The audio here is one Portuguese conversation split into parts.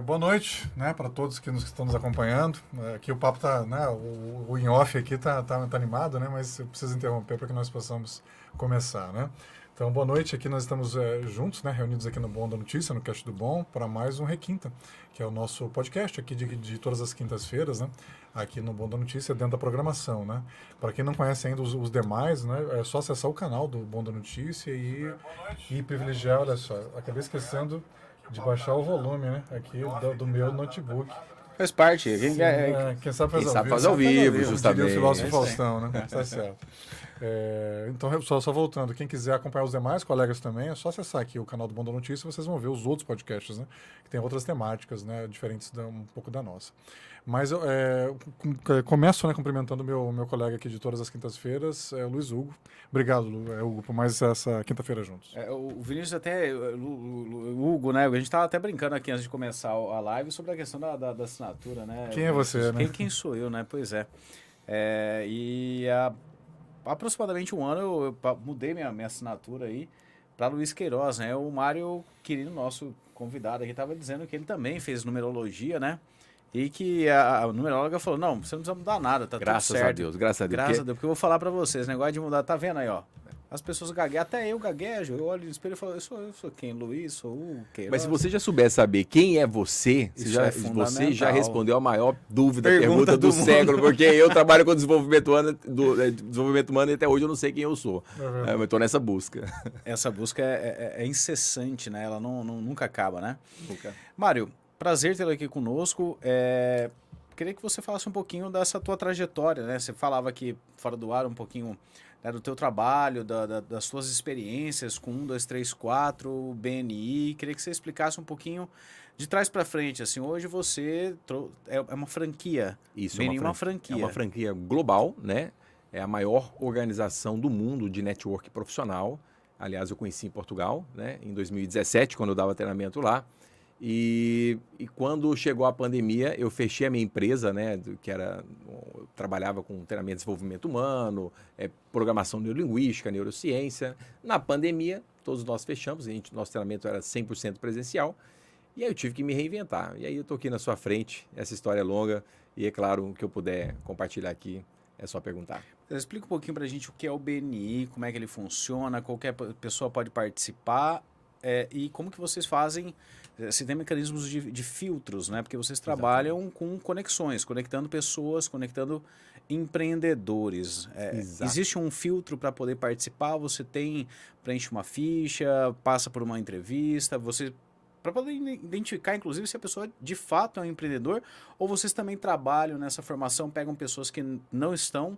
Boa noite, né, para todos que estão nos acompanhando. Aqui o papo tá, né, o in-off aqui tá animado, né, mas eu preciso interromper para que nós possamos começar, né. Então, boa noite. Aqui nós estamos juntos, né, reunidos aqui no Bom da Notícia, no Cast do Bom, para mais um Requinta, que é o nosso podcast aqui de todas as quintas-feiras, né, aqui no Bom da Notícia, dentro da programação, né. Para quem não conhece ainda os demais, né, é só acessar o canal do Bom da Notícia e privilegiar, olha só, acabei esquecendo de baixar o volume, né, aqui do meu notebook. Faz parte. Quem sabe faz ao vivo, justamente. Diria o filósofo Faustão, né? Tá certo. Então, só voltando, quem quiser acompanhar os demais colegas também, é só acessar aqui o canal do Bom da Notícia, vocês vão ver os outros podcasts, né? Que tem outras temáticas, né? Diferentes um pouco da nossa. Mas eu começo, né, cumprimentando meu colega aqui de todas as quintas-feiras, Luiz Hugo. Obrigado, Hugo, por mais essa quinta-feira juntos. O Vinícius até, o Hugo, né? A gente estava até brincando aqui antes de começar a live sobre a questão da assinatura, né? Quem é você, né? Quem sou eu, né? Pois é. E há aproximadamente um ano eu mudei minha assinatura aí para Luiz Queiroz, né? O Mário Quirino, nosso convidado aqui, estava dizendo que ele também fez numerologia, né? E que a numeróloga falou, não, você não precisa mudar nada, tá tudo certo. Graças a Deus. Graças a Deus, porque eu vou falar pra vocês, negócio de mudar, tá vendo aí, ó. As pessoas gaguejam, até eu gaguejo, eu olho no espelho e falo, eu sou quem? Luiz, sou o quê? Mas se você já souber saber quem é você, você já respondeu a maior pergunta do século, porque eu trabalho com desenvolvimento humano e até hoje eu não sei quem eu sou. Eu tô nessa busca. Essa busca é incessante, né? Ela nunca acaba, né? Nunca. Mário, prazer tê-lo aqui conosco. Queria que você falasse um pouquinho dessa tua trajetória, né? Você falava aqui fora do ar um pouquinho, né, do teu trabalho, das suas experiências com 1, 2, 3, 4, BNI. Queria que você explicasse um pouquinho de trás para frente. Assim, hoje você é uma franquia. Isso, BNI é uma franquia. É uma franquia global, né? É a maior organização do mundo de network profissional. Aliás, eu conheci em Portugal, né? Em 2017, quando eu dava treinamento lá. E quando chegou a pandemia, eu fechei a minha empresa, né, eu trabalhava com treinamento de desenvolvimento humano, programação neurolinguística, neurociência. Na pandemia, todos nós fechamos, nosso treinamento era 100% presencial, e aí eu tive que me reinventar. E aí eu estou aqui na sua frente, essa história é longa, e é claro, o que eu puder compartilhar aqui, é só perguntar. Explica um pouquinho para a gente o que é o BNI, como é que ele funciona, qualquer pessoa pode participar, e como que vocês fazem. Você tem mecanismos de filtros, né? Porque vocês trabalham com conexões, conectando pessoas, conectando empreendedores. Existe um filtro para poder participar? Você preenche uma ficha, passa por uma entrevista, para poder identificar, inclusive, se a pessoa de fato é um empreendedor, ou vocês também trabalham nessa formação, pegam pessoas que não estão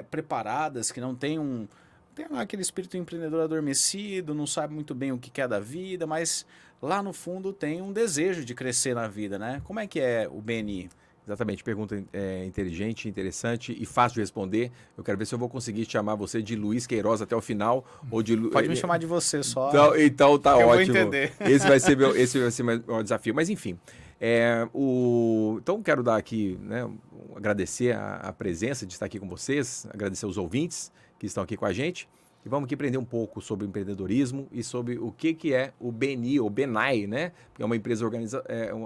preparadas, que não têm tem lá aquele espírito empreendedor adormecido, não sabe muito bem o que quer da vida, mas lá no fundo tem um desejo de crescer na vida, né? Como é que é o BNI? Exatamente, pergunta inteligente, interessante e fácil de responder. Eu quero ver se eu vou conseguir chamar você de Luiz Queiroz até o final. Ou de Pode me chamar de você só. Então tá ótimo. Eu vou entender. Esse vai ser meu desafio. Mas enfim, então quero dar aqui, né, agradecer a presença de estar aqui com vocês, agradecer os ouvintes que estão aqui com a gente. E vamos aqui aprender um pouco sobre empreendedorismo e sobre o que é o BNI, ou BNI, né? Porque é uma empresa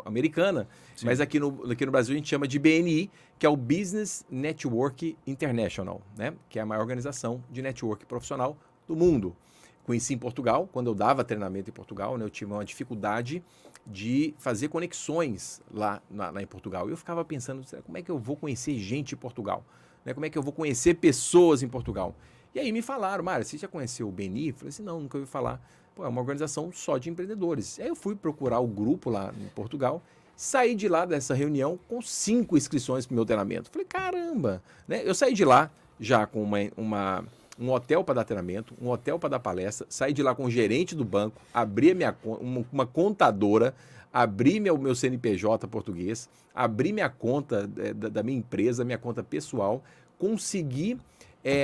americana, sim, mas aqui no Brasil a gente chama de BNI, que é o Business Network International, né? Que é a maior organização de network profissional do mundo. Conheci em Portugal, quando eu dava treinamento em Portugal, né? Eu tive uma dificuldade de fazer conexões lá em Portugal. E eu ficava pensando, como é que eu vou conhecer gente em Portugal? Né? Como é que eu vou conhecer pessoas em Portugal? E aí me falaram, Mário, você já conheceu o BNI? Eu falei assim, não, nunca ouvi falar. Pô, é uma organização só de empreendedores. Aí eu fui procurar o grupo lá em Portugal, saí de lá dessa reunião com 5 inscrições para o meu treinamento. Falei, caramba! Né? Eu saí de lá já com um hotel para dar treinamento, um hotel para dar palestra, saí de lá com o gerente do banco, abri uma contadora, abri meu CNPJ português, abri minha conta da minha empresa, minha conta pessoal, consegui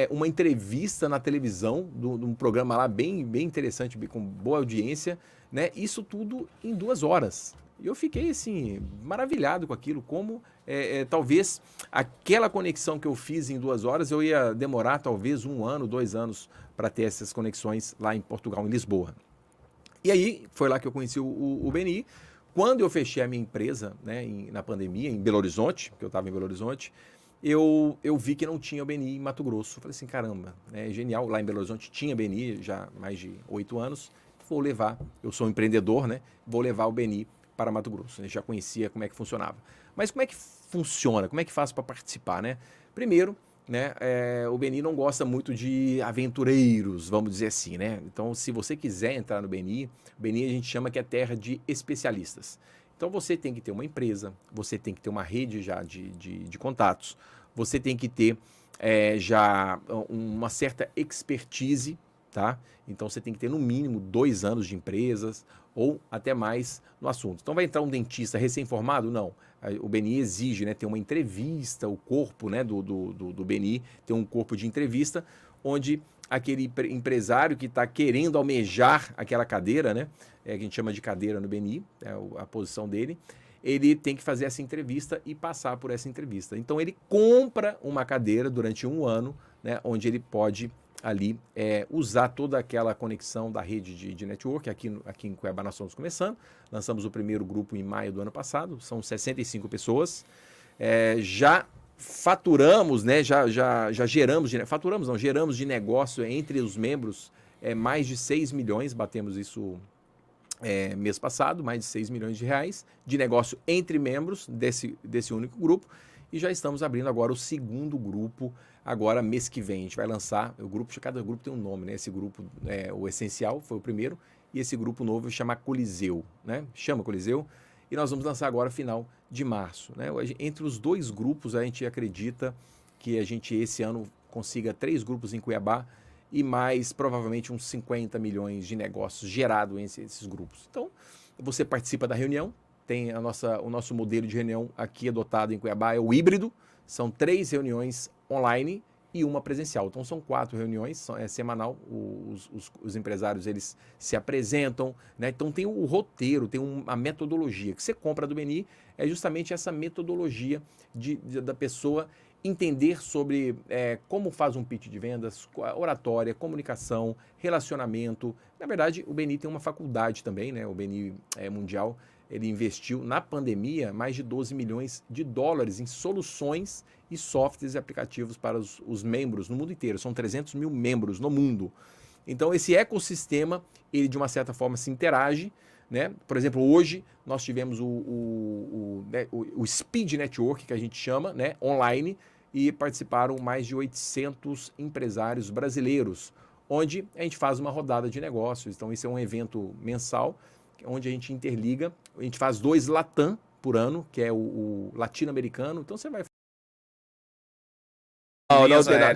uma entrevista na televisão, de um programa lá bem interessante, com boa audiência, né? Isso tudo em 2 horas. E eu fiquei, assim, maravilhado com aquilo, como talvez aquela conexão que eu fiz em 2 horas, eu ia demorar talvez 1 ano, 2 anos para ter essas conexões lá em Portugal, em Lisboa. E aí, foi lá que eu conheci o BNI, Quando eu fechei a minha empresa, né, na pandemia, em Belo Horizonte, porque eu estava em Belo Horizonte, eu vi que não tinha o BNI em Mato Grosso. Falei assim, caramba, é genial. Lá em Belo Horizonte tinha BNI já há mais de 8 anos. Vou levar, eu sou um empreendedor, né? Vou levar o BNI para Mato Grosso. Eu já conhecia como é que funcionava. Mas como é que funciona? Como é que faz para participar, né? Primeiro, né, o BNI não gosta muito de aventureiros, vamos dizer assim, né? Então, se você quiser entrar no BNI, o BNI a gente chama que é terra de especialistas. Então, você tem que ter uma empresa, você tem que ter uma rede já de contatos, você tem que ter já uma certa expertise, tá? Então, você tem que ter no mínimo 2 anos de empresas ou até mais no assunto. Então, vai entrar um dentista recém-formado? Não. O BNI exige, né, ter uma entrevista, o corpo, né, do BNI tem um corpo de entrevista, onde aquele empresário que está querendo almejar aquela cadeira, né, que a gente chama de cadeira no BNI, é a posição dele, ele tem que fazer essa entrevista e passar por essa entrevista. Então, ele compra uma cadeira durante 1 ano, né, onde ele pode ali usar toda aquela conexão da rede de network. Aqui em Cuiabá nós estamos começando, lançamos o primeiro grupo em maio do ano passado, são 65 pessoas, já faturamos, né, já geramos, geramos de negócio entre os membros mais de 6 milhões, batemos isso mês passado, mais de 6 milhões de reais de negócio entre membros desse único grupo, e já estamos abrindo agora o segundo grupo. Agora, mês que vem, a gente vai lançar o grupo, cada grupo tem um nome, né? Esse grupo, o Essencial, foi o primeiro, e esse grupo novo chama Coliseu, né? Chama Coliseu, e nós vamos lançar agora final de março, né? Entre os 2 grupos, a gente acredita que a gente, esse ano, consiga 3 grupos em Cuiabá e mais, provavelmente, uns 50 milhões de negócios gerados entre esses grupos. Então, você participa da reunião, tem o nosso modelo de reunião aqui adotado em Cuiabá, é o híbrido, são 3 reuniões online e 1 presencial. Então, são 4 reuniões, é semanal, os empresários eles se apresentam, né? Então, tem o roteiro, tem a metodologia. Que você compra do BNI é justamente essa metodologia da pessoa entender sobre como faz um pitch de vendas, oratória, comunicação, relacionamento. Na verdade, o BNI tem uma faculdade também, né? O BNI Mundial, ele investiu na pandemia mais de 12 milhões de dólares em soluções e softwares e aplicativos para os membros no mundo inteiro. São 300 mil membros no mundo. Então, esse ecossistema, ele de uma certa forma se interage, né? Por exemplo, hoje nós tivemos o Speed Network, que a gente chama, né? Online, e participaram mais de 800 empresários brasileiros, onde a gente faz uma rodada de negócios. Então, esse é um evento mensal, onde a gente interliga, a gente faz 2 Latam por ano, que é o latino-americano. Então, você vai...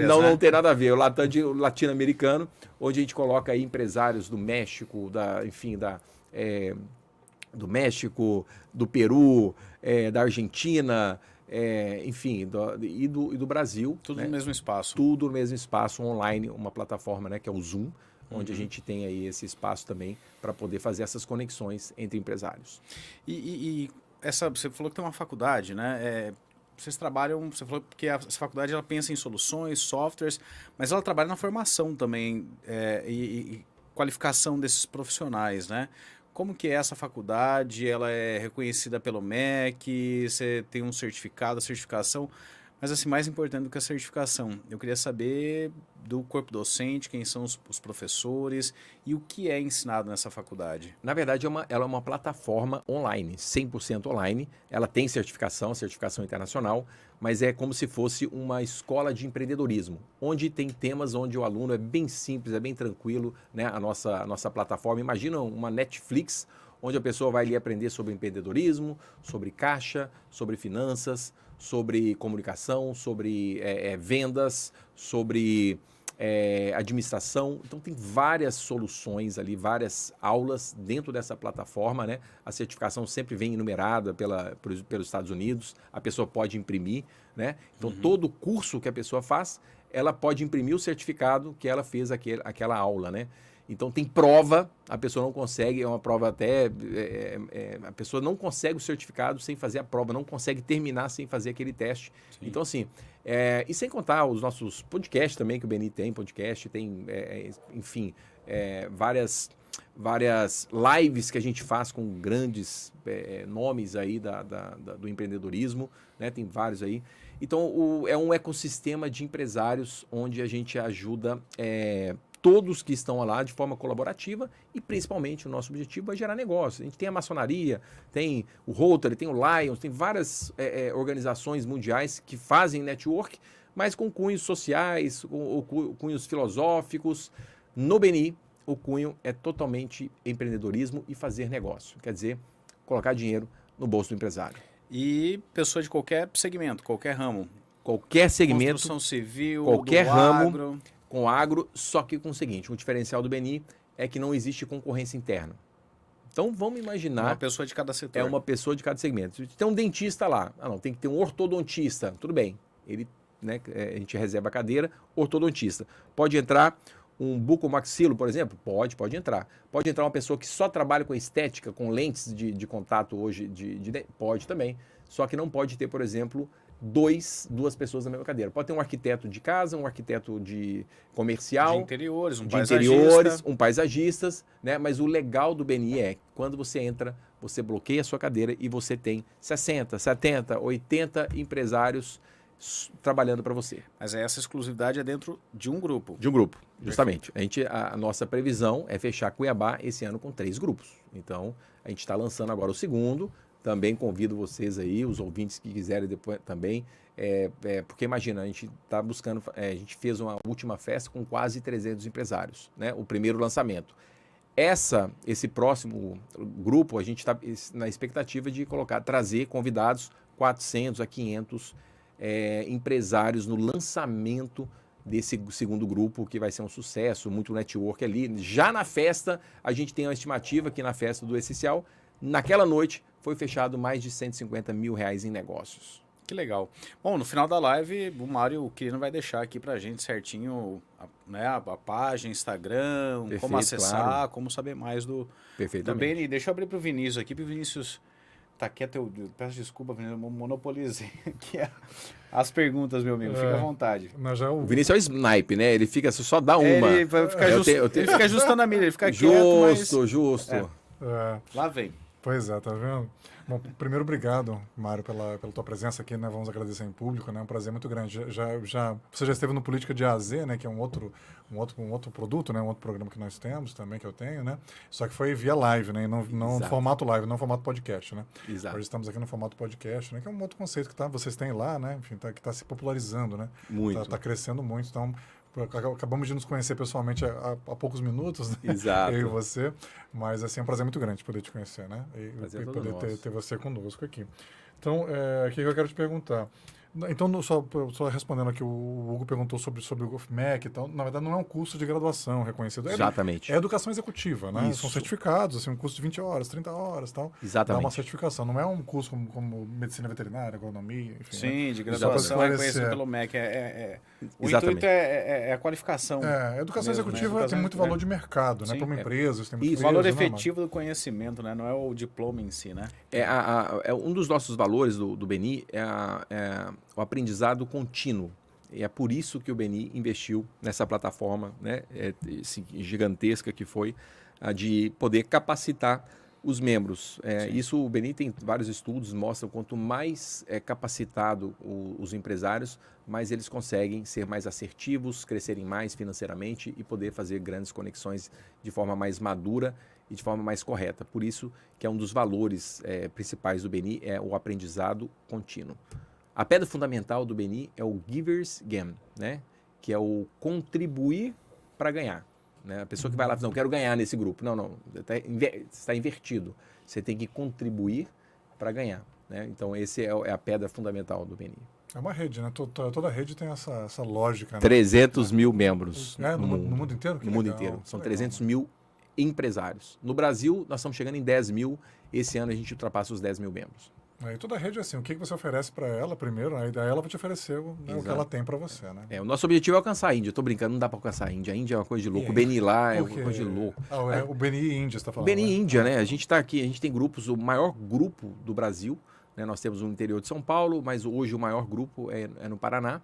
Não tem nada a ver. O Latam de latino-americano, onde a gente coloca aí empresários do México, do México, do Peru, da Argentina, enfim, e do Brasil. Tudo, né? No mesmo espaço. Tudo no mesmo espaço, online, uma plataforma, né, que é o Zoom, onde a gente tem aí esse espaço também para poder fazer essas conexões entre empresários. E você falou que tem uma faculdade, né? Vocês trabalham, você falou que essa faculdade ela pensa em soluções, softwares, mas ela trabalha na formação também e qualificação desses profissionais, né? Como que é essa faculdade? Ela é reconhecida pelo MEC? Você tem um certificado, a certificação? Mas, assim, mais importante do que a certificação, eu queria saber do corpo docente, quem são os professores e o que é ensinado nessa faculdade. Na verdade, ela é uma plataforma online, 100% online. Ela tem certificação internacional, mas é como se fosse uma escola de empreendedorismo, onde tem temas onde o aluno é bem simples, é bem tranquilo, né? A nossa plataforma, imagina uma Netflix, onde a pessoa vai ali aprender sobre empreendedorismo, sobre caixa, sobre finanças, sobre comunicação, sobre vendas, sobre administração. Então, tem várias soluções ali, várias aulas dentro dessa plataforma, né? A certificação sempre vem enumerada pelos Estados Unidos, a pessoa pode imprimir, né? Então, todo curso que a pessoa faz, ela pode imprimir o certificado que ela fez aquela aula, né? Então, tem prova, a pessoa não consegue, é uma prova até... a pessoa não consegue o certificado sem fazer a prova, não consegue terminar sem fazer aquele teste. Sim. Então, assim, e sem contar os nossos podcasts também, que o BNI tem podcast, tem, enfim, várias lives que a gente faz com grandes nomes aí do empreendedorismo, né? Tem vários aí. Então, é um ecossistema de empresários onde a gente ajuda todos que estão lá de forma colaborativa e, principalmente, o nosso objetivo é gerar negócio. A gente tem a maçonaria, tem o Rotary, tem o Lions, tem várias organizações mundiais que fazem network, mas com cunhos sociais, com cunhos filosóficos. No BNI, o cunho é totalmente empreendedorismo e fazer negócio. Quer dizer, colocar dinheiro no bolso do empresário. E pessoa de qualquer segmento, qualquer ramo. Qualquer segmento. Construção civil, qualquer do ramo, agro. Com agro, só que com o seguinte, o diferencial do BNI é que não existe concorrência interna. Então, vamos imaginar... Uma pessoa de cada setor. É uma pessoa de cada segmento. Tem um dentista lá. Ah, não, tem que ter um ortodontista. Tudo bem. Ele, né, a gente reserva a cadeira, ortodontista. Pode entrar um bucomaxilo, por exemplo? Pode entrar. Pode entrar uma pessoa que só trabalha com estética, com lentes de contato hoje, pode também. Só que não pode ter, por exemplo, duas pessoas na mesma cadeira. Pode ter um arquiteto de casa, um arquiteto de comercial. De interiores, um paisagista, né? Mas o legal do BNI é que quando você entra, você bloqueia a sua cadeira e você tem 60, 70, 80 empresários trabalhando para você. Mas essa exclusividade é dentro de um grupo. De um grupo, justamente. A nossa previsão é fechar Cuiabá esse ano com 3 grupos. Então, a gente está lançando agora o segundo. Também convido vocês aí, os ouvintes que quiserem depois também, porque imagina, a gente está buscando, a gente fez uma última festa com quase 300 empresários, né? O primeiro lançamento. Esse próximo grupo, a gente está na expectativa de trazer convidados 400 a 500 empresários no lançamento desse segundo grupo, que vai ser um sucesso, muito network ali. Já na festa, a gente tem uma estimativa que na festa do Essencial, naquela noite, foi fechado mais de R$150 mil em negócios. Que legal. Bom, no final da live, o Mário Quirino vai deixar aqui pra gente certinho, né, a página, Instagram, Perfeito, como acessar, claro. Como saber mais do Perfeitamente. BNI. Deixa eu abrir pro Vinícius aqui, pro Vinícius tá quieto, eu peço desculpa, Vinícius, eu monopolizei aqui as perguntas, meu amigo, fica à vontade. Mas já O Vinícius é o snipe, né? Ele fica, só dá uma. Ele vai ficar ele fica ajustando a mira, ele fica Justo. Lá vem. Pois é, tá vendo? Bom, primeiro, obrigado, Mário, pela tua presença aqui, né? Vamos agradecer em público, né? É um prazer muito grande. Você já esteve no Política de A a Z, né? Que é um outro produto, né? Um outro programa que nós temos também, que eu tenho, né? Só que foi via live, né? E não no formato live, não no formato podcast, né? Exato. Hoje estamos aqui no formato podcast, né? Que é um outro conceito que vocês têm lá, né? Enfim, que está se popularizando, né? Muito. Tá crescendo muito, então... Acabamos de nos conhecer pessoalmente há poucos minutos, né? Exato. Eu e você, mas assim, é um prazer muito grande poder te conhecer, né? E poder ter você conosco aqui. Então, o que eu quero te perguntar? Então, só respondendo aqui, o Hugo perguntou sobre o MEC e tal. Na verdade, não é um curso de graduação reconhecido. Exatamente. É educação executiva, né? Isso. São certificados, assim, um curso de 20 horas, 30 horas e tal. Exatamente. Dá uma certificação. Não é um curso como medicina veterinária, agronomia, enfim. Sim, né? de graduação é conhecido pelo MEC. O intuito é a qualificação. A educação mesmo, executiva tem muito valor de mercado, né? Para uma empresa, tem muito o valor efetivo do conhecimento, né? Não é o diploma em si, né? Um dos nossos valores do BNI é o aprendizado contínuo. E é por isso que o BNI investiu nessa plataforma, né, gigantesca que foi, de poder capacitar os membros. Isso, o BNI tem vários estudos, mostram quanto mais capacitado os empresários, mais eles conseguem ser mais assertivos, crescerem mais financeiramente e poder fazer grandes conexões de forma mais madura e de forma mais correta. Por isso que é um dos valores principais do BNI, é o aprendizado contínuo. A pedra fundamental do BNI é o Giver's Game, né? Que é o contribuir para ganhar. Né? A pessoa que vai lá e diz, não, quero ganhar nesse grupo. Não, está invertido. Você tem que contribuir para ganhar. Né? Então, esse é a pedra fundamental do BNI. É uma rede, né? Toda rede tem essa lógica. Né? 300 mil membros no mundo inteiro? No mundo inteiro. São 300 mil empresários. No Brasil, nós estamos chegando em 10 mil. Esse ano, a gente ultrapassa os 10 mil membros. Aí toda rede é assim, o que você oferece para ela primeiro, aí ela vai te oferecer o que ela tem para você, né? O nosso objetivo é alcançar a Índia. Eu tô brincando, não dá para alcançar a Índia. A Índia é uma coisa de louco. O BNI lá é uma coisa de louco. O BNI Índia, você está falando. BNI Índia, né? A gente está aqui, a gente tem grupos, o maior grupo do Brasil, né? Nós temos no interior de São Paulo, mas hoje o maior grupo é no Paraná,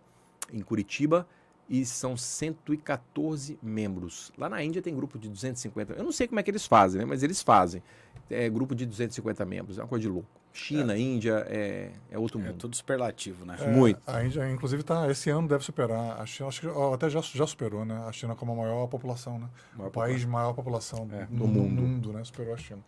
em Curitiba. e são 114 membros. Lá na Índia tem grupo de 250. Eu não sei como é que eles fazem, né? Mas eles fazem. É grupo de 250 membros. É uma coisa de louco. China, Índia, é outro mundo. É tudo superlativo, né? Muito. A Índia, inclusive, esse ano deve superar a China. Acho que até já superou, né? A China como a maior população, né? Maior o país de maior população do no mundo. mundo, né? Superou a China.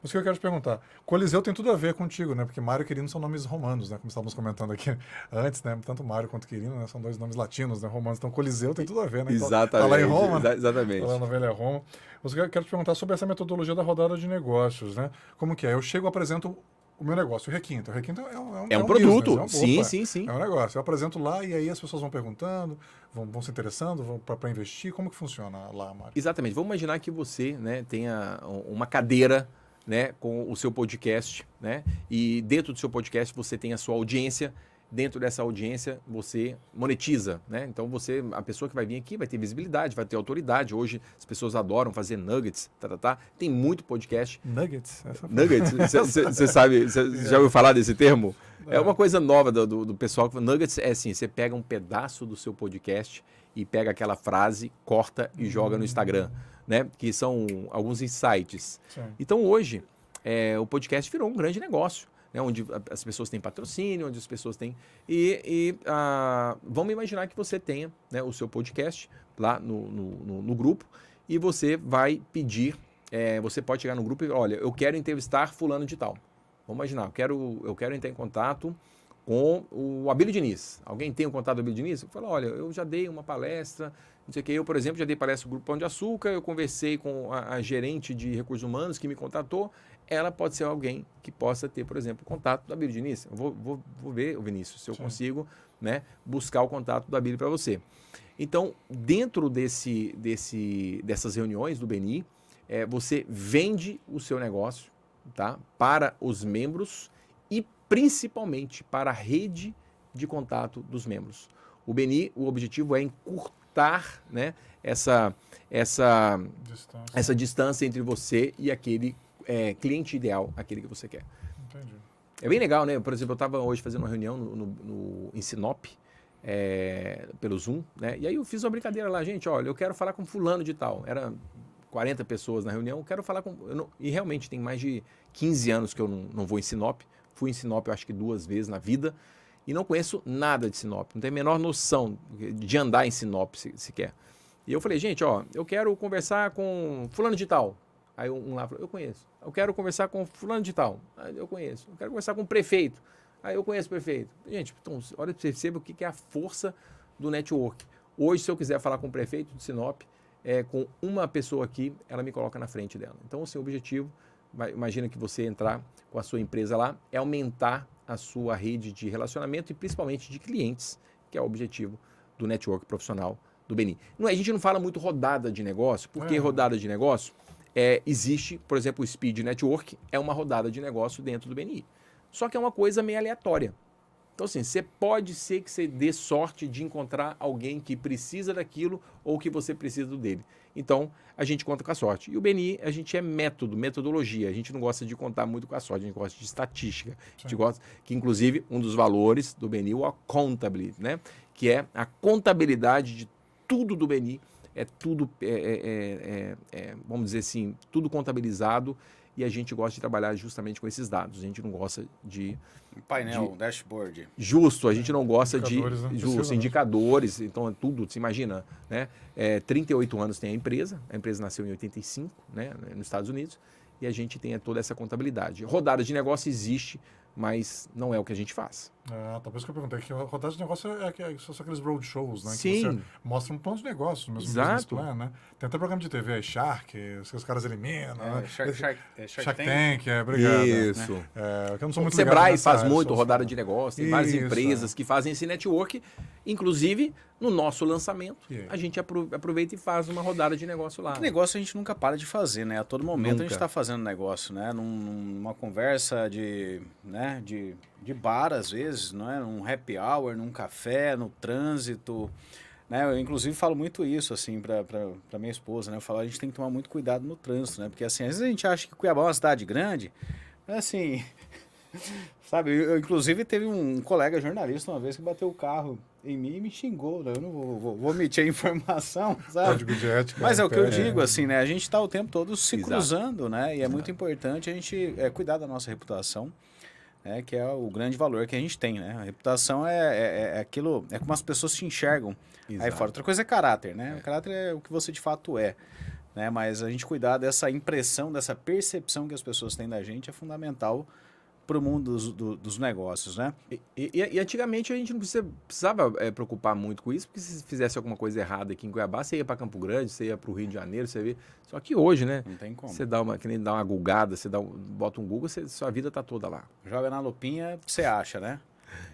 Mas o que eu quero te perguntar, Coliseu tem tudo a ver contigo, né? Porque Mário e Quirino são nomes romanos, né? Como estávamos comentando aqui antes, né? Tanto Mário quanto Quirino, né? São dois nomes latinos, né? Romanos. Então, Coliseu tem tudo a ver, né? Então, Exatamente. tá lá em Roma, né? Exatamente. Tá lá na velha Roma. Mas eu quero te perguntar sobre essa metodologia da rodada de negócios, né? Como que é? Eu chego e apresento o meu negócio, o Requinto. O Requinto é um produto. Business, sim. É um negócio. Eu apresento lá e aí as pessoas vão perguntando, vão se interessando para investir. Como que funciona lá, Mário? Exatamente. Vamos imaginar que você, né, tenha uma cadeira, né, com o seu podcast, né, e dentro do seu podcast você tem a sua audiência. Dentro dessa audiência você monetiza, né? Então a pessoa que vai vir aqui vai ter visibilidade, vai ter autoridade. Hoje as pessoas adoram fazer nuggets, Tem muito podcast. Nuggets? Nuggets? Você sabe, você já ouviu falar desse termo? É uma coisa nova do pessoal. Nuggets é assim, você pega um pedaço do seu podcast e pega aquela frase, corta e joga no Instagram, né? Que são alguns insights. Sim. Então hoje o podcast virou um grande negócio. Né, onde as pessoas têm patrocínio, onde as pessoas têm... vamos imaginar que você tenha, né, o seu podcast lá no grupo e você vai pedir, você pode chegar no grupo e, olha, eu quero entrevistar fulano de tal. Vamos imaginar, eu quero entrar em contato com o Abílio Diniz. Alguém tem o contato do Abílio Diniz? Eu falo, olha, eu já dei uma palestra, não sei o que. Eu, por exemplo, já dei palestra no Grupo Pão de Açúcar, eu conversei com a gerente de recursos humanos que me contatou. Ela pode ser alguém que possa ter, por exemplo, o contato do Abílio Diniz. Eu vou ver, Vinícius, se eu consigo, né, buscar o contato do Abílio para você. Então, dentro dessas reuniões do BNI, você vende o seu negócio, tá, para os membros e principalmente para a rede de contato dos membros. O BNI, o objetivo é encurtar, né, essa distância entre você e aquele cliente ideal, aquele que você quer. Entendi. É bem legal, né? Por exemplo, eu estava hoje fazendo uma reunião em Sinop, pelo Zoom, né? E aí eu fiz uma brincadeira lá, gente, olha, eu quero falar com fulano de tal. Era 40 pessoas na reunião, eu quero falar com... E realmente tem mais de 15 anos que eu não vou em Sinop. Fui em Sinop, eu acho que 2 vezes na vida. E não conheço nada de Sinop. Não tenho a menor noção de andar em Sinop sequer. E eu falei, gente, ó, eu quero conversar com fulano de tal. Aí um lá falou, eu conheço. Eu quero conversar com fulano de tal. Aí eu conheço. Eu quero conversar com o prefeito. Aí eu conheço o prefeito. Gente, então, olha, perceba o que é a força do network. Hoje, se eu quiser falar com o prefeito de Sinop, com uma pessoa aqui, ela me coloca na frente dela. Então, assim, o objetivo, imagina que você entrar com a sua empresa lá, é aumentar a sua rede de relacionamento e principalmente de clientes, que é o objetivo do network profissional do BNI. A gente não fala muito rodada de negócio, porque rodada de negócio... existe, por exemplo, o Speed Network, é uma rodada de negócio dentro do BNI. Só que é uma coisa meio aleatória. Então, assim, pode ser que você dê sorte de encontrar alguém que precisa daquilo ou que você precisa dele. Então, a gente conta com a sorte. E o BNI, a gente é metodologia. A gente não gosta de contar muito com a sorte, a gente gosta de estatística. A gente gosta que, inclusive, um dos valores do BNI é o accountability, né? Que é a contabilidade de tudo do BNI. É tudo, vamos dizer assim, tudo contabilizado e a gente gosta de trabalhar justamente com esses dados. A gente não gosta de... Painel, dashboard. Justo, a gente não gosta indicadores, de... Né? Justo, indicadores, então é tudo, você imagina, né? 38 anos tem a empresa nasceu em 85, né, nos Estados Unidos, e a gente tem toda essa contabilidade. Rodada de negócio existe, mas não é o que a gente faz. Talvez que eu perguntei, que a rodada de negócio são aqueles roadshows, né? Sim. Que você mostra um plano de negócio, mesmo business plan, né? Tem até programa de TV, Shark, os caras eliminam, né? Shark Tank, obrigado. Isso. Que eu não sou muito o Sebrae faz área, muito rodada de negócio, tem várias empresas que fazem esse network, inclusive no nosso lançamento, a gente aproveita e faz uma rodada de negócio lá. Que negócio a gente nunca para de fazer, né? A todo momento Nunca. a gente está fazendo negócio, né? Numa conversa de bar, às vezes, não é? Num happy hour, num café, no trânsito, né? Eu, inclusive, falo muito isso, assim, para minha esposa, né? Eu falo, a gente tem que tomar muito cuidado no trânsito, né? Porque, assim, às vezes a gente acha que Cuiabá é uma cidade grande, mas, assim, Sabe, inclusive teve um colega jornalista uma vez que bateu o carro em mim e me xingou, né? Eu não vou omitir a informação, sabe? Código de ética. Mas é o que eu impede. digo, assim, né? A gente está o tempo todo se Exato. cruzando, né? E é muito importante a gente cuidar da nossa reputação, né? Que é o grande valor que a gente tem, né? A reputação é aquilo, é como as pessoas te enxergam aí Exato. fora. Outra coisa é caráter, né? O caráter é o que você de fato é, né? Mas a gente cuidar dessa impressão, dessa percepção que as pessoas têm da gente é fundamental para o mundo dos negócios, né? E antigamente a gente não precisava preocupar muito com isso, porque se fizesse alguma coisa errada aqui em Cuiabá, você ia para Campo Grande, você ia para o Rio de Janeiro, você vê. Só que hoje, né? Não tem como. Você que nem dá uma gulgada, você bota um Google, sua vida tá toda lá. Joga na lupinha, você acha, né?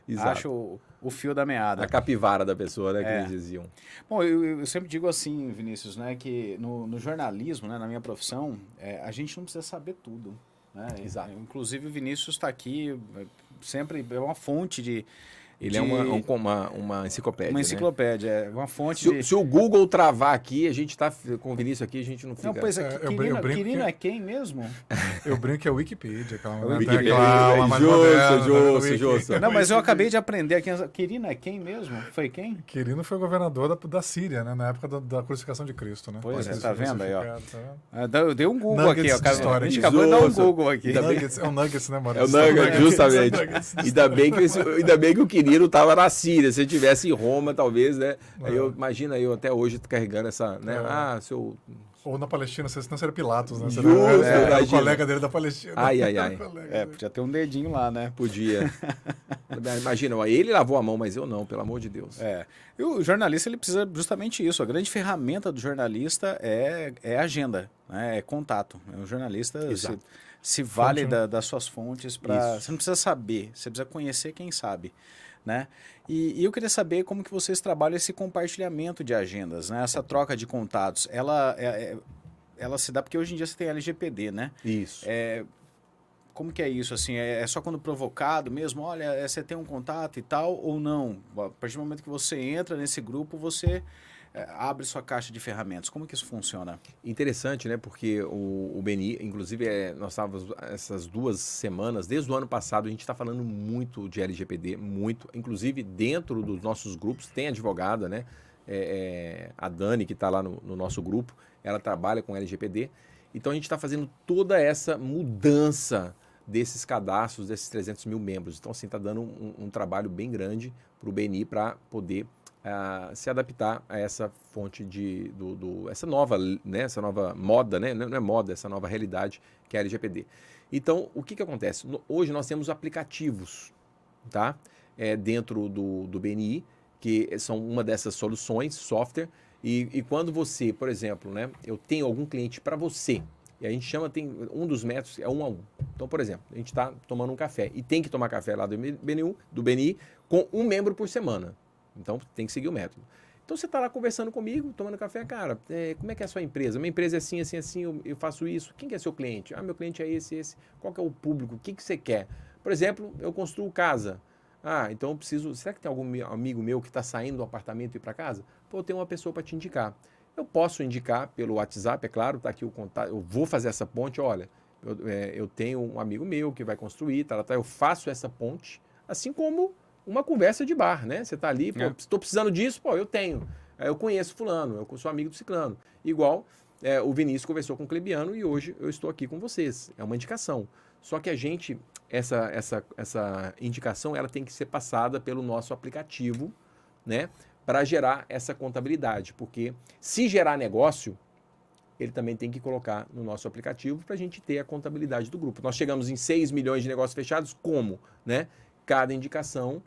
Exato. Acha o fio da meada. A capivara da pessoa, né? Que É. eles diziam. Bom, eu sempre digo assim, Vinícius, né? Que no jornalismo, né, na minha profissão, a gente não precisa saber tudo. Né? Exato. Inclusive o Vinícius está aqui, sempre é uma fonte de... Ele é uma enciclopédia. Uma enciclopédia, é uma fonte de... Se o Google travar aqui, a gente tá com o Vinícius aqui, a gente não fica... Não, pois é, eu brinco Quirino que- é quem mesmo? Eu brinco que é Wikipedia, calma. né? Wikipedia. Tem aquela mais moderna, né? Justo. Wiki. Não, mas eu acabei de aprender aqui. Quirino é quem mesmo? Foi quem? Quirino foi governador da Síria, né? Na época da crucificação de Cristo, né? Pois é, Eles tá foram vendo aí, ó. crucificados, tá vendo? Eu dei um Google Nuggets aqui, ó. de Cara, história. a gente acabou de dar um Justo. Google aqui. É um Nuggets, né, mano? É o Nugget, justamente. Nuggets. Ainda bem que o Quirino tava na Síria. Se ele tivesse em Roma, talvez, né? Aí imagina eu até hoje carregando essa, né? Seu... Ou na Palestina, senão seria Pilatos, né? Justo, Era o imagina. colega dele da Palestina. Ai. Podia ter um dedinho lá, né? Podia. Imagina, ó, ele lavou a mão, mas eu não, pelo amor de Deus. E o jornalista, ele precisa justamente isso. A grande ferramenta do jornalista é agenda, né? É contato. O jornalista Exato. se vale Fonte, né? das suas fontes para... Você não precisa saber, você precisa conhecer quem sabe, né? E eu queria saber como que vocês trabalham esse compartilhamento de agendas, né? Essa troca de contatos. Ela se dá porque hoje em dia você tem LGPD, né? Isso. Como que é isso, assim? É só quando provocado mesmo? Olha, você tem um contato e tal, ou não? A partir do momento que você entra nesse grupo, você abre sua caixa de ferramentas. Como que isso funciona? Interessante, né? Porque o BNI, inclusive, nós estávamos essas 2 semanas, desde o ano passado, a gente está falando muito de LGPD, muito. Inclusive, dentro dos nossos grupos, tem advogada, né? A Dani, que está lá no nosso grupo, ela trabalha com LGPD. Então, a gente está fazendo toda essa mudança desses cadastros, desses 300 mil membros. Então, assim, está dando um trabalho bem grande para o BNI para poder se adaptar a essa fonte essa nova, né, essa nova moda, né, não é moda, essa nova realidade que é a LGPD. Então, o que acontece? Hoje nós temos aplicativos, tá? Dentro do BNI, que são uma dessas soluções, software, e quando você, por exemplo, né, eu tenho algum cliente para você, e a gente chama, tem um dos métodos, é 1 a 1. Então, por exemplo, a gente está tomando um café, e tem que tomar café lá do BNI com um membro por semana. Então, tem que seguir o método. Então, você está lá conversando comigo, tomando café, cara, como é que é a sua empresa? Minha empresa é assim, assim, assim, eu faço isso. Quem que é seu cliente? Meu cliente é esse. Qual que é o público? O que você quer? Por exemplo, eu construo casa. Então eu preciso... Será que tem algum amigo meu que está saindo do apartamento e ir para casa? Pô, eu tenho uma pessoa para te indicar. Eu posso indicar pelo WhatsApp, é claro, está aqui o contato. Eu vou fazer essa ponte, olha, eu tenho um amigo meu que vai construir, eu faço essa ponte, assim como uma conversa de bar, né? Você está ali, estou precisando disso, eu tenho. Eu conheço fulano, eu sou amigo do ciclano. Igual o Vinícius conversou com o Clebiano e hoje eu estou aqui com vocês. É uma indicação. Só que a gente, essa indicação, ela tem que ser passada pelo nosso aplicativo, né? Para gerar essa contabilidade. Porque se gerar negócio, ele também tem que colocar no nosso aplicativo para a gente ter a contabilidade do grupo. Nós chegamos em 6 milhões de negócios fechados, como? Né? Cada indicação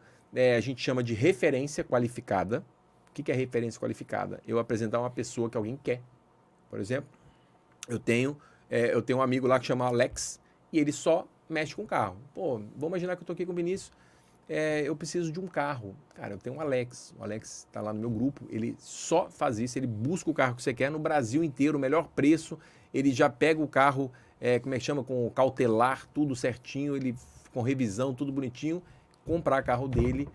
a gente chama de referência qualificada. O que é referência qualificada? Eu apresentar uma pessoa que alguém quer. Por exemplo, eu tenho um amigo lá que chama Alex e ele só mexe com carro. Pô, vamos imaginar que eu estou aqui com o Vinícius, eu preciso de um carro. Cara, eu tenho um Alex. O Alex está lá no meu grupo, ele só faz isso, ele busca o carro que você quer no Brasil inteiro, o melhor preço, ele já pega o carro, como é que chama, com cautelar, tudo certinho, ele com revisão, tudo bonitinho. Comprar carro dele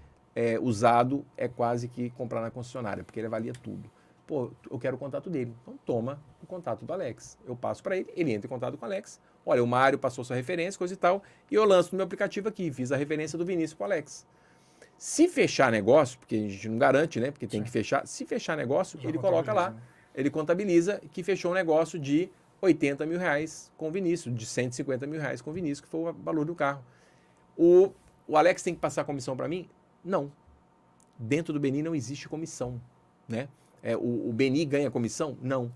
usado é quase que comprar na concessionária, porque ele avalia tudo. Pô, eu quero o contato dele. Então toma o contato do Alex. Eu passo para ele, ele entra em contato com o Alex. Olha, o Mário passou sua referência, coisa e tal, e eu lanço no meu aplicativo aqui, fiz a referência do Vinícius para o Alex. Se fechar negócio, porque a gente não garante, né? Porque tem que fechar. Se fechar negócio, ele coloca lá, ele contabiliza que fechou um negócio de 80 mil reais com o Vinícius, de 150 mil reais com o Vinícius, que foi o valor do carro. O Alex tem que passar comissão para mim? Não. Dentro do Beni não existe comissão, né? O Beni ganha comissão? Não.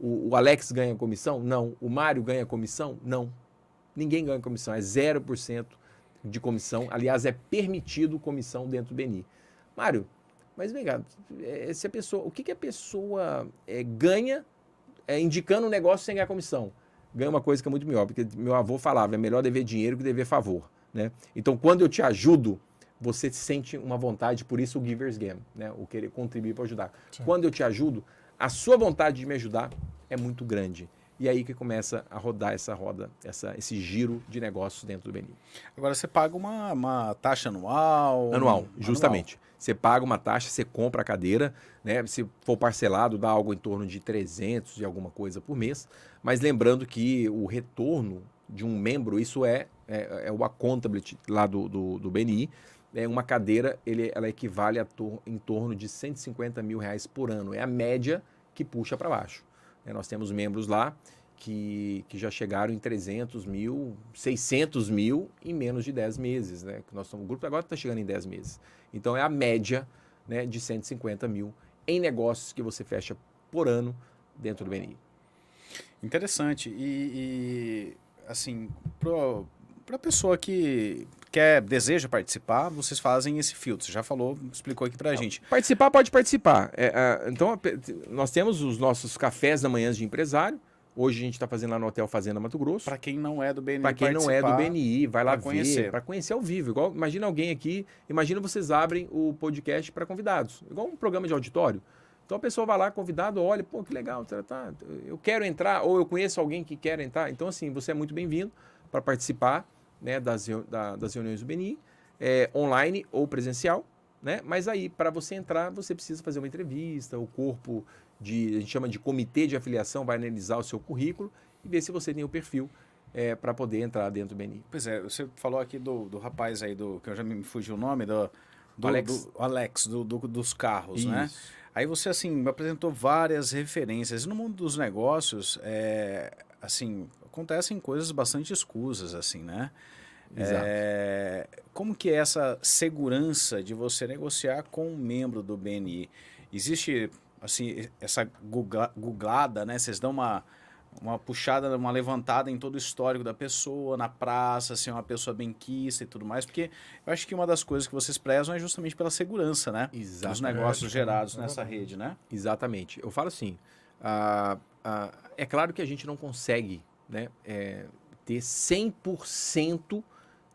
O Alex ganha comissão? Não. O Mário ganha comissão? Não. Ninguém ganha comissão, é 0% de comissão. Aliás, é permitido comissão dentro do Beni. Mário, mas vem cá, se a pessoa, o que a pessoa ganha indicando um negócio sem ganhar comissão? Ganha uma coisa que é muito melhor, porque meu avô falava, é melhor dever dinheiro que dever favor, né? Então, quando eu te ajudo, você sente uma vontade, por isso o giver's game, né? O querer contribuir para ajudar. Sim. Quando eu te ajudo, a sua vontade de me ajudar é muito grande. E aí que começa a rodar essa roda, esse giro de negócios dentro do Beni. Agora você paga uma taxa anual? Anual, justamente. Anual. Você paga uma taxa, você compra a cadeira, né? Se for parcelado, dá algo em torno de 300 e alguma coisa por mês. Mas lembrando que o retorno de um membro, isso é o accountability lá do BNI. Uma cadeira, ela equivale em torno de 150 mil reais por ano. É a média que puxa para baixo. Nós temos membros lá que já chegaram em 300 mil, 600 mil em menos de 10 meses. Né? O grupo agora está chegando em 10 meses. Então, é a média, né, de 150 mil em negócios que você fecha por ano dentro do BNI. Interessante. E assim, para a pessoa que deseja participar, vocês fazem esse filtro. Você já falou, explicou aqui para a gente. Participar, pode participar. Então, nós temos os nossos cafés da manhã de empresário. Hoje a gente está fazendo lá no Hotel Fazenda Mato Grosso. Para quem não é do BNI, para quem não é do BNI, vai lá ver, para conhecer ao vivo. Igual, imagina alguém aqui, imagina vocês abrem o podcast para convidados, igual um programa de auditório. Então a pessoa vai lá, convidado, olha, pô, que legal, eu quero entrar, ou eu conheço alguém que quer entrar. Então, assim, você é muito bem-vindo para participar, né, das reuniões do BNI, online ou presencial, né? Mas aí, para você entrar, você precisa fazer uma entrevista, o corpo a gente chama de comitê de afiliação, vai analisar o seu currículo e ver se você tem o perfil para poder entrar dentro do BNI. Pois é, você falou aqui do rapaz aí, que eu já me fugiu o nome, do Alex, dos carros, isso, né? Aí você, assim, me apresentou várias referências. No mundo dos negócios, assim, acontecem coisas bastante escusas, assim, né? Exato. Como que é essa segurança de você negociar com um membro do BNI? Existe, assim, essa googlada, né? Vocês dão uma puxada, uma levantada em todo o histórico da pessoa, na praça, se é uma pessoa benquista e tudo mais, porque eu acho que uma das coisas que vocês prezam é justamente pela segurança, né? Exatamente. Dos negócios gerados nessa rede, né? Exatamente. Eu falo assim, é claro que a gente não consegue, né, ter 100%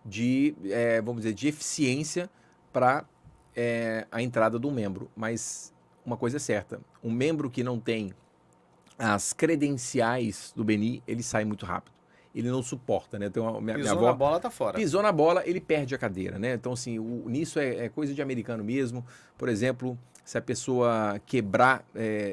de, vamos dizer, de eficiência para a entrada do membro, mas uma coisa é certa, um membro que não tem as credenciais do BNI, ele sai muito rápido. Ele não suporta, né? Então, minha avó, na bola, tá fora. Pisou na bola, ele perde a cadeira, né? Então, assim, nisso é coisa de americano mesmo. Por exemplo, se a pessoa quebrar,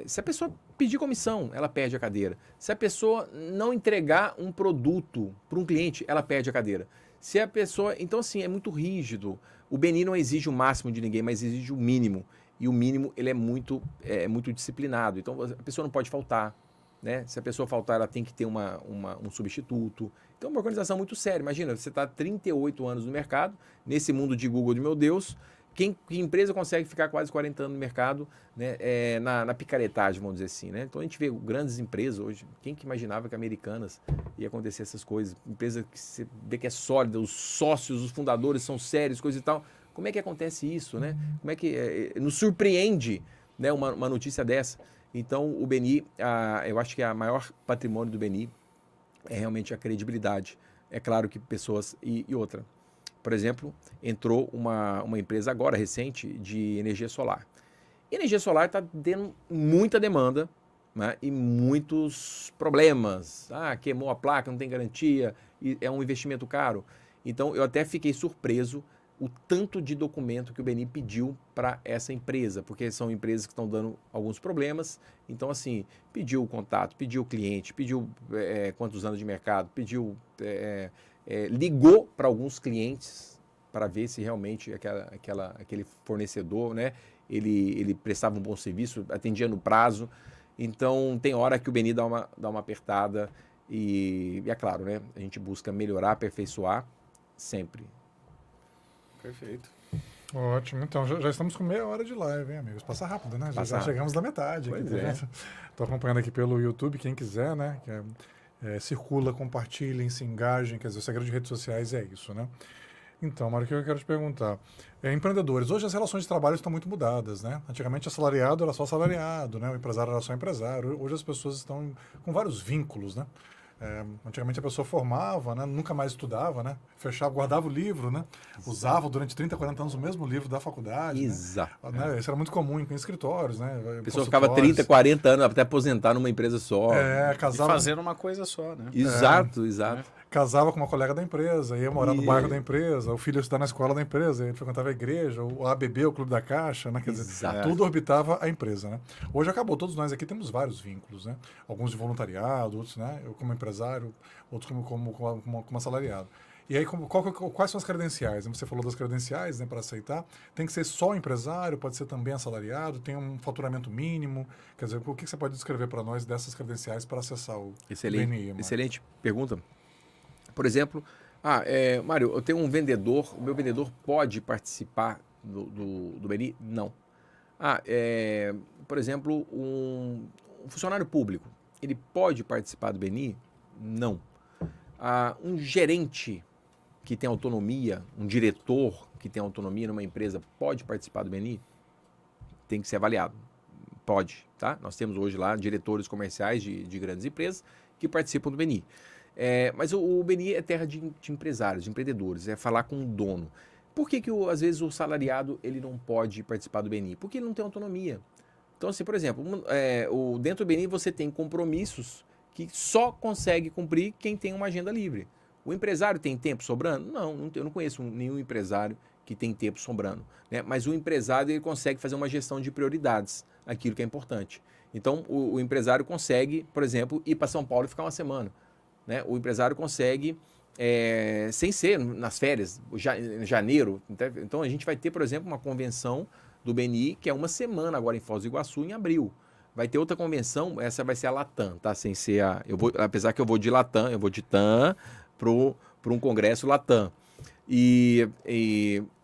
se a pessoa pedir comissão, ela perde a cadeira. Se a pessoa não entregar um produto para um cliente, ela perde a cadeira. Se a pessoa... Então, assim, é muito rígido. O BNI não exige o máximo de ninguém, mas exige o mínimo. E o mínimo, ele é muito disciplinado. Então, a pessoa não pode faltar, né? Se a pessoa faltar, ela tem que ter um substituto. Então, é uma organização muito séria. Imagina, você está há 38 anos no mercado, nesse mundo de Google de meu Deus, que empresa consegue ficar quase 40 anos no mercado, né? Na picaretagem, vamos dizer assim, né? Então, a gente vê grandes empresas hoje. Quem que imaginava que Americanas ia acontecer essas coisas? Empresa que você vê que é sólida, os sócios, os fundadores são sérios, coisa e tal. Como é que acontece isso, né? Como é que nos surpreende, né, uma notícia dessa? Então, o BNI, eu acho que a maior patrimônio do BNI é realmente a credibilidade. É claro que pessoas... E outra, por exemplo, entrou uma empresa agora, recente, de energia solar. E energia solar está tendo muita demanda, né, e muitos problemas. Queimou a placa, não tem garantia, e é um investimento caro. Então, eu até fiquei surpreso o tanto de documento que o BNI pediu para essa empresa, porque são empresas que estão dando alguns problemas. Então, assim, pediu o contato, pediu o cliente, pediu quantos anos de mercado, ligou para alguns clientes para ver se realmente aquele fornecedor, né, ele prestava um bom serviço, atendia no prazo. Então, tem hora que o BNI dá uma apertada e é claro, né, a gente busca melhorar, aperfeiçoar sempre. Perfeito. Ótimo. Então, já estamos com meia hora de live, hein, amigos? Passa rápido, né? Já chegamos da metade. Pois aqui, é. Estou acompanhando aqui pelo YouTube, quem quiser, né? Circula, compartilhem, se engajem. Quer dizer, o segredo de redes sociais é isso, né? Então, Mário, o que eu quero te perguntar? Empreendedores, hoje as relações de trabalho estão muito mudadas, né? Antigamente, assalariado era só assalariado, né? O empresário era só empresário. Hoje as pessoas estão com vários vínculos, né? Antigamente a pessoa formava, né? Nunca mais estudava, né? Fechava, guardava o livro, né? Usava durante 30, 40 anos o mesmo livro da faculdade. Exato. Né? Isso era muito comum em escritórios, né? A pessoa ficava 30, 40 anos até aposentar numa empresa só. Casava... E fazendo uma coisa só, né? Exato. Casava com uma colega da empresa, ia morar no bairro da empresa, o filho ia estudar na escola da empresa, ele frequentava a igreja, o ABB, o Clube da Caixa, né? Quer dizer, tudo orbitava a empresa, né? Hoje acabou, todos nós aqui temos vários vínculos, né? Alguns de voluntariado, outros, né? Eu como empresário, outros como assalariado. E aí, quais são as credenciais? Você falou das credenciais, né, para aceitar. Tem que ser só empresário, pode ser também assalariado, tem um faturamento mínimo. Quer dizer, o que você pode descrever para nós dessas credenciais para acessar o BNI? Mário? Excelente pergunta. Por exemplo, Mário, eu tenho um vendedor, o meu vendedor pode participar do BNI? Não. Por exemplo, um funcionário público, ele pode participar do BNI? Não. Um gerente que tem autonomia, um diretor que tem autonomia numa empresa, pode participar do BNI? Tem que ser avaliado. Pode, tá? Nós temos hoje lá diretores comerciais de grandes empresas que participam do BNI. Mas o BNI é terra de empresários, de empreendedores, é falar com o dono. Por que às vezes o salariado ele não pode participar do BNI? Porque ele não tem autonomia. Então, assim, por exemplo, dentro do BNI você tem compromissos que só consegue cumprir quem tem uma agenda livre. O empresário tem tempo sobrando? Não, eu não conheço nenhum empresário que tem tempo sobrando, né? Mas o empresário ele consegue fazer uma gestão de prioridades, aquilo que é importante. Então, o empresário consegue, por exemplo, ir para São Paulo e ficar uma semana. Né? O empresário consegue, sem ser nas férias, em janeiro. Então, a gente vai ter, por exemplo, uma convenção do BNI, que é uma semana agora em Foz do Iguaçu, em abril. Vai ter outra convenção, essa vai ser a Latam, tá? Sem ser apesar que eu vou de Latam, eu vou de TAM para um congresso Latam.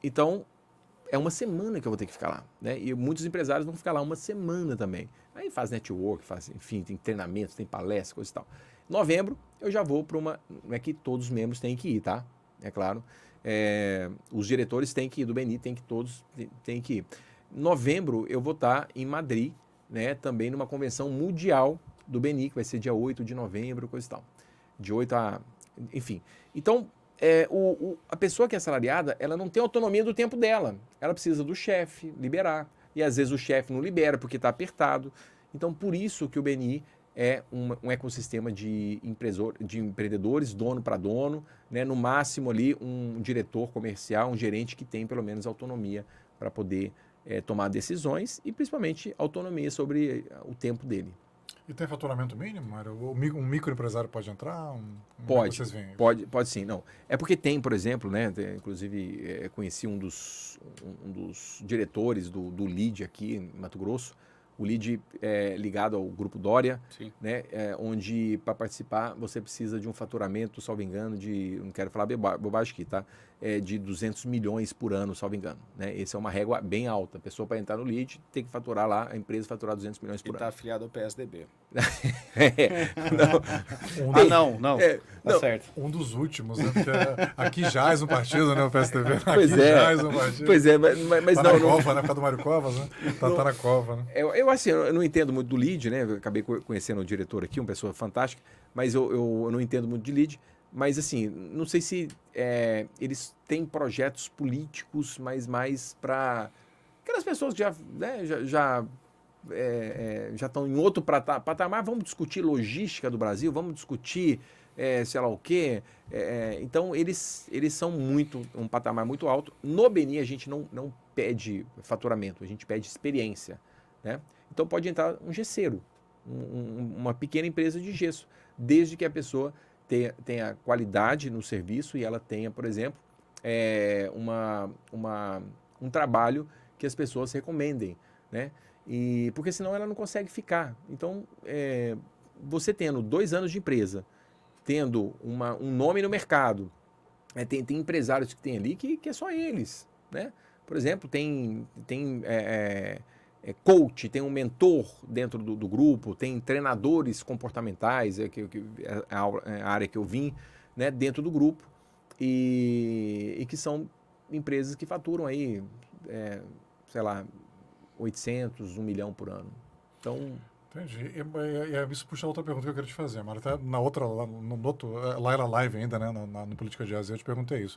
Então, é uma semana que eu vou ter que ficar lá. Né? E muitos empresários vão ficar lá uma semana também. Aí faz network, enfim, tem treinamentos, tem palestras, coisa e tal. Novembro, eu já vou para uma... Não é que todos os membros têm que ir, tá? É claro. Os diretores têm que ir do BNI, todos têm que ir. Novembro, eu vou estar em Madrid, né? Também numa convenção mundial do BNI, que vai ser dia 8 de novembro, coisa e tal. De 8 a... Enfim. Então, a pessoa que é assalariada, ela não tem autonomia do tempo dela. Ela precisa do chefe liberar. E às vezes o chefe não libera porque está apertado. Então, por isso que o BNI é um ecossistema de empreendedores, dono para dono, né? No máximo ali um diretor comercial, um gerente que tem pelo menos autonomia para poder tomar decisões e principalmente autonomia sobre o tempo dele. E tem faturamento mínimo, Mário? Um microempresário pode entrar? Pode, vocês veem? pode sim. Não. É porque tem, por exemplo, né? Inclusive conheci um dos diretores do LEAD aqui em Mato Grosso. O LEAD é ligado ao Grupo Dória, né? Onde para participar você precisa de um faturamento, salvo engano, não quero falar bobagem aqui, tá? De 200 milhões por ano, salvo engano. Né? Essa é uma régua bem alta. A pessoa para entrar no LEAD tem que faturar lá, a empresa faturar 200 milhões por ano. E está afiliado ao PSDB. Não. Tá certo. Um dos últimos, né? Porque aqui jaz um partido, né? O PSDB. Pois aqui é. Jaz um partido. Pois é, mas tá não. Na cova, né? Por causa do Mário Covas, né? Tá na cova, né? Eu não entendo muito do LEAD, né? Eu acabei conhecendo o diretor aqui, uma pessoa fantástica, mas eu não entendo muito de LEAD. Mas, assim, não sei se eles têm projetos políticos, mas mais para aquelas pessoas que já estão em outro patamar. Vamos discutir logística do Brasil, vamos discutir sei lá o quê. Então, eles são um patamar muito alto. No Beni, a gente não pede faturamento, a gente pede experiência, né? Então, pode entrar um gesseiro, uma pequena empresa de gesso, desde que a pessoa tenha qualidade no serviço e ela tenha, por exemplo, um trabalho que as pessoas recomendem, né? Porque senão ela não consegue ficar. Então, você tendo 2 anos de empresa, tendo um nome no mercado, tem empresários que tem ali que é só eles, né? Por exemplo, tem coach, tem um mentor dentro do grupo, tem treinadores comportamentais, a área que eu vim, né, dentro do grupo, e que são empresas que faturam aí, sei lá, 800, 1 milhão por ano. Então... Entendi. Isso puxa outra pergunta que eu queria te fazer, Mário. Até na outra, lá era live ainda, né, no Política de AZ, eu te perguntei isso.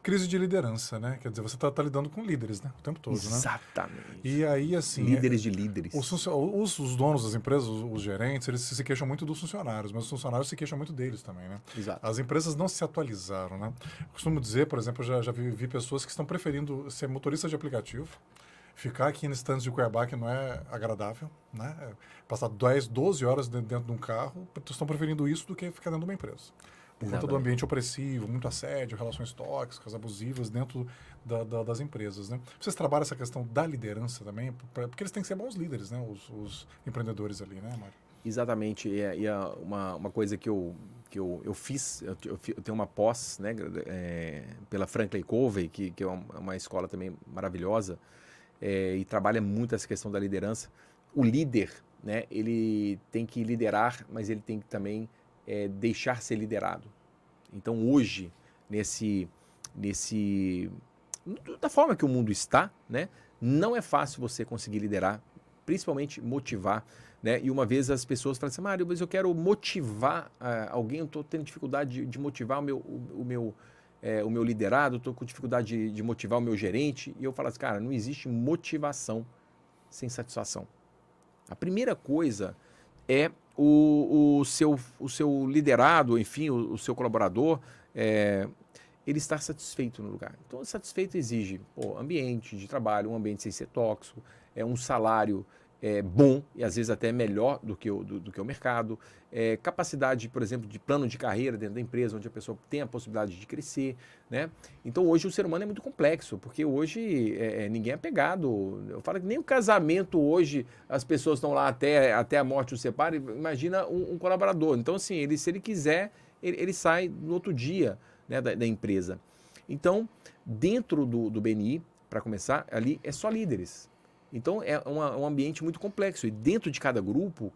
Crise de liderança, né? Quer dizer, você tá lidando com líderes, né? O tempo todo, Exatamente. né? E aí, assim... Líderes de líderes. Os donos das empresas, os gerentes, eles se queixam muito dos funcionários, mas os funcionários se queixam muito deles também, né? Exato. As empresas não se atualizaram, né? Eu costumo dizer, por exemplo, eu já vi pessoas que estão preferindo ser motorista de aplicativo, ficar aqui em stands de Cuiabá, que não é agradável, né? Passar 10, 12 horas dentro de um carro, estão preferindo isso do que ficar dentro de uma empresa. Por conta do ambiente opressivo, muito assédio, relações tóxicas, abusivas dentro das empresas, né? Vocês trabalham essa questão da liderança também? Porque eles têm que ser bons líderes, né? Os empreendedores ali, né, Mário? Exatamente. E uma coisa que eu fiz, eu tenho uma pós, né, pela Franklin Covey, que é uma escola também maravilhosa, e trabalha muito essa questão da liderança. O líder, né, ele tem que liderar, mas ele tem que também deixar ser liderado. Então, hoje, da forma que o mundo está, né, não é fácil você conseguir liderar, principalmente motivar, né? E uma vez as pessoas falam assim, Mário, mas eu quero motivar alguém, eu estou tendo dificuldade de motivar o meu liderado, estou com dificuldade de motivar o meu gerente. E eu falo assim, cara, não existe motivação sem satisfação. A primeira coisa é o seu liderado, enfim, o seu colaborador, ele estar satisfeito no lugar. Então, satisfeito exige ambiente de trabalho, um ambiente sem ser tóxico, um salário bom e às vezes até melhor do que o mercado, capacidade, por exemplo, de plano de carreira dentro da empresa, onde a pessoa tem a possibilidade de crescer, né? Então hoje o ser humano é muito complexo, porque hoje ninguém é apegado. Eu falo que nem o casamento hoje as pessoas estão lá até a morte o separe. Imagina um colaborador. Então assim, se ele quiser, ele sai no outro dia, né, da empresa. Então, dentro do BNI, para começar, ali é só líderes. Então, é um ambiente muito complexo. E dentro de cada grupo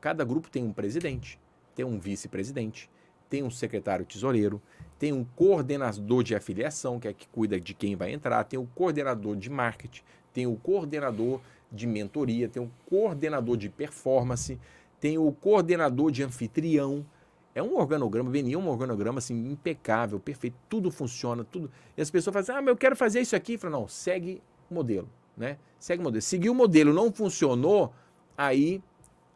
tem um presidente, tem um vice-presidente, tem um secretário tesoureiro, tem um coordenador de afiliação, que é que cuida de quem vai entrar, tem o coordenador de marketing, tem o coordenador de mentoria, tem o coordenador de performance, tem o coordenador de anfitrião. É um organograma, BNI é um organograma assim, impecável, perfeito, tudo funciona, tudo. E as pessoas falam assim, mas eu quero fazer isso aqui. Fala, não, segue o modelo. Né? Segue o modelo. Seguir o modelo não funcionou, aí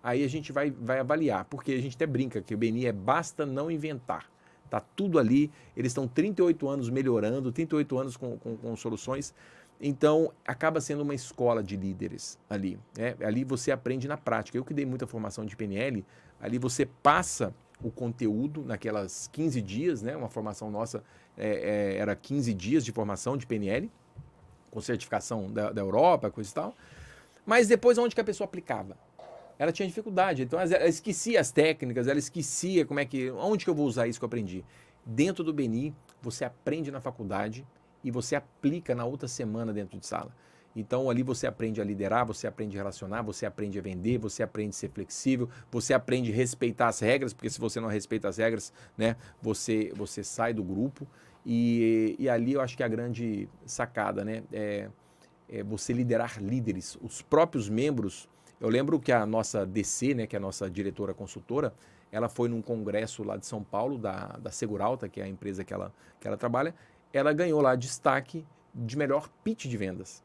a gente vai avaliar, porque a gente até brinca que o BNI basta não inventar. Está tudo ali, eles estão 38 anos melhorando, 38 anos com soluções, então acaba sendo uma escola de líderes ali. Né? Ali você aprende na prática. Eu que dei muita formação de PNL, ali você passa o conteúdo naquelas 15 dias, né? Uma formação nossa era 15 dias de formação de PNL, com certificação da Europa, coisa e tal. Mas depois, onde que a pessoa aplicava? Ela tinha dificuldade. Então, ela esquecia as técnicas, ela esquecia onde que eu vou usar isso que eu aprendi. Dentro do BNI, você aprende na faculdade e você aplica na outra semana dentro de sala. Então, ali você aprende a liderar, você aprende a relacionar, você aprende a vender, você aprende a ser flexível, você aprende a respeitar as regras, porque se você não respeita as regras, né, você sai do grupo. E ali eu acho que a grande sacada, né, é você liderar líderes, os próprios membros. Eu lembro que a nossa DC, né, que é a nossa diretora consultora, ela foi num congresso lá de São Paulo, da Seguralta, que é a empresa que ela trabalha, ela ganhou lá destaque de melhor pitch de vendas.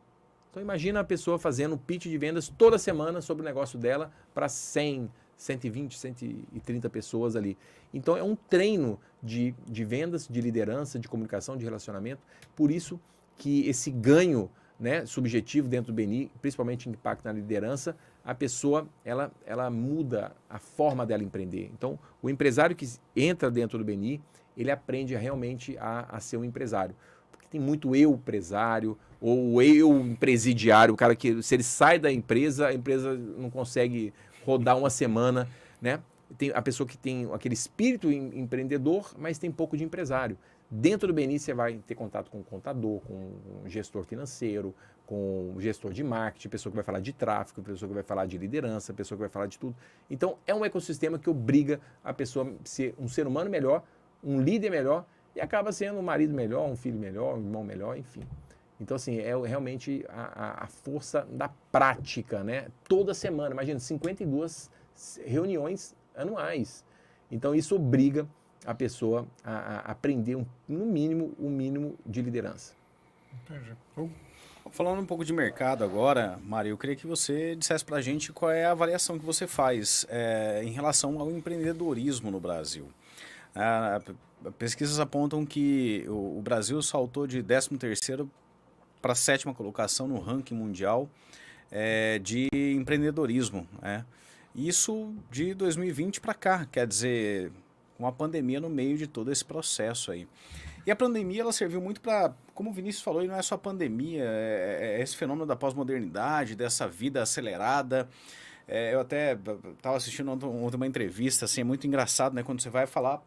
Então imagina a pessoa fazendo pitch de vendas toda semana sobre o negócio dela para 100, 120, 130 pessoas ali. Então, é um treino de vendas, de liderança, de comunicação, de relacionamento. Por isso que esse ganho, né, subjetivo dentro do BNI, principalmente impacto na liderança, a pessoa ela muda a forma dela empreender. Então, o empresário que entra dentro do BNI, ele aprende realmente a ser um empresário. Porque tem muito eu empresário, ou o eu presidiário, o cara que, se ele sai da empresa, a empresa não consegue rodar uma semana, né? Tem a pessoa que tem aquele espírito empreendedor, mas tem pouco de empresário. Dentro do BNI você vai ter contato com o contador, com o gestor financeiro, com o gestor de marketing, pessoa que vai falar de tráfego, pessoa que vai falar de liderança, pessoa que vai falar de tudo. Então, é um ecossistema que obriga a pessoa a ser um ser humano melhor, um líder melhor, e acaba sendo um marido melhor, um filho melhor, um irmão melhor, enfim. Então, assim, é realmente a força da prática, né? Toda semana, imagina, 52 reuniões anuais. Então, isso obriga a pessoa a aprender, no mínimo, o mínimo de liderança. Entendi. Falando um pouco de mercado agora, Mário, eu queria que você dissesse para a gente qual é a avaliação que você faz em relação ao empreendedorismo no Brasil. Pesquisas apontam que o Brasil saltou de 13º para a 7ª colocação no ranking mundial de empreendedorismo. Isso de 2020 para cá, quer dizer, com a pandemia no meio de todo esse processo aí. E a pandemia, ela serviu muito para, como o Vinícius falou, e não é só a pandemia, é esse fenômeno da pós-modernidade, dessa vida acelerada. Eu até estava assistindo ontem uma entrevista, assim, é muito engraçado, né? Quando você vai falar,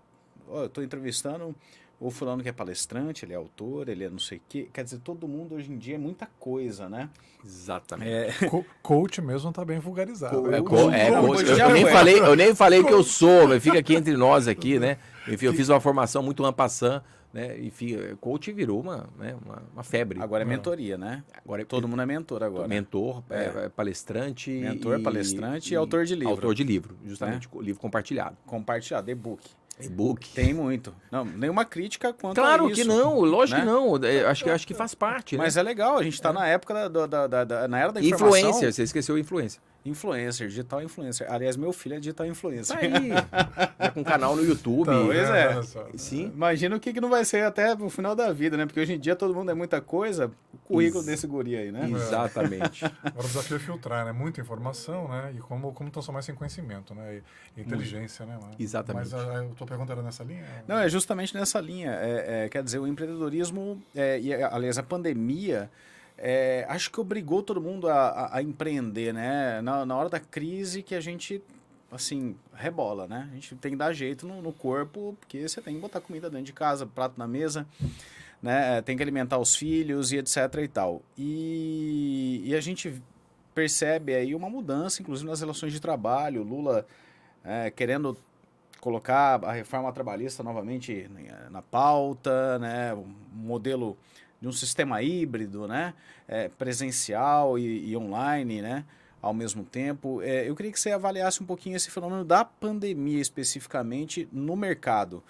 eu estou entrevistando o fulano que é palestrante, ele é autor, ele é não sei o quê. Quer dizer, todo mundo hoje em dia é muita coisa, né? Exatamente. Coach mesmo está bem vulgarizado. Coach. Eu nem falei que eu sou, mas fica aqui entre nós aqui, né? Enfim, eu fiz uma formação muito en passant, né? Enfim, coach virou uma febre. Agora é mentoria, né? Agora todo mundo é mentor agora. Mentor, palestrante. Mentor, palestrante e autor de livro. Autor de livro, justamente. Livro compartilhado. Compartilhado, e-book. E-book. Tem muito. Não, nenhuma crítica quanto a isso. Claro que não, lógico, né? Que não. Acho que faz parte. Mas é legal, a gente está na época na era da informação. Influência, você esqueceu influência. Influencer, digital influencer. Aliás, meu filho é digital influencer. Tá aí. Tá com um canal no YouTube. Então, pois Sim. Imagina o que não vai ser até o final da vida, né? Porque hoje em dia todo mundo é muita coisa. O currículo desse guri aí, né? Exatamente. Agora o desafio é filtrar, né? Muita informação, né? E como transformar isso em conhecimento, né? E inteligência, né? Exatamente. Mas a tua pergunta era nessa linha? Não, é justamente nessa linha. Quer dizer, o empreendedorismo, aliás, a pandemia... acho que obrigou todo mundo a empreender, né? Na hora da crise que a gente, assim, rebola, né? A gente tem que dar jeito no corpo, porque você tem que botar comida dentro de casa, prato na mesa, né? Tem que alimentar os filhos e etc e tal. E a gente percebe aí uma mudança, inclusive nas relações de trabalho. Lula querendo colocar a reforma trabalhista novamente na pauta, né? Um modelo de um sistema híbrido, né? Presencial e online, né? Ao mesmo tempo. Eu queria que você avaliasse um pouquinho esse fenômeno da pandemia especificamente no mercado.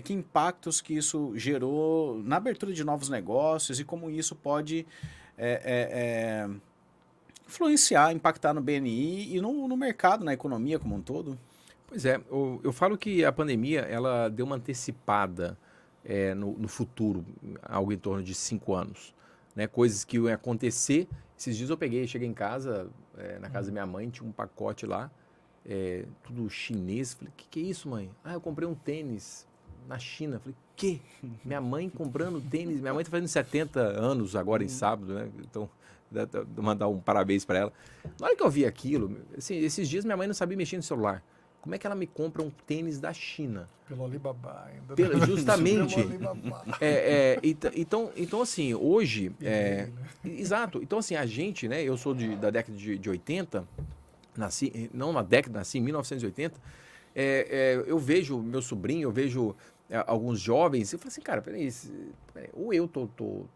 Que impactos que isso gerou na abertura de novos negócios e como isso pode influenciar, impactar no BNI e no mercado, na economia como um todo? Pois é, eu falo que a pandemia ela deu uma antecipada no futuro, algo em torno de 5 anos. Né? Coisas que iam acontecer. Esses dias cheguei em casa, na casa da minha mãe, tinha um pacote lá, tudo chinês. Falei, que é isso, mãe? Eu comprei um tênis na China. Falei, que? Minha mãe comprando tênis? Minha mãe está fazendo 70 anos agora em sábado, né? Então, vou mandar um parabéns para ela. Na hora que eu vi aquilo, assim, esses dias minha mãe não sabia mexer no celular. Como é que ela me compra um tênis da China? Pelo Alibaba ainda. Justamente. Pelo Alibaba. Então, assim, hoje... Exato. Então, assim, a gente, né? Eu sou da década de 80, nasci em 1980. Eu vejo meu sobrinho, eu vejo alguns jovens, eu falo assim, cara, peraí, ou eu tô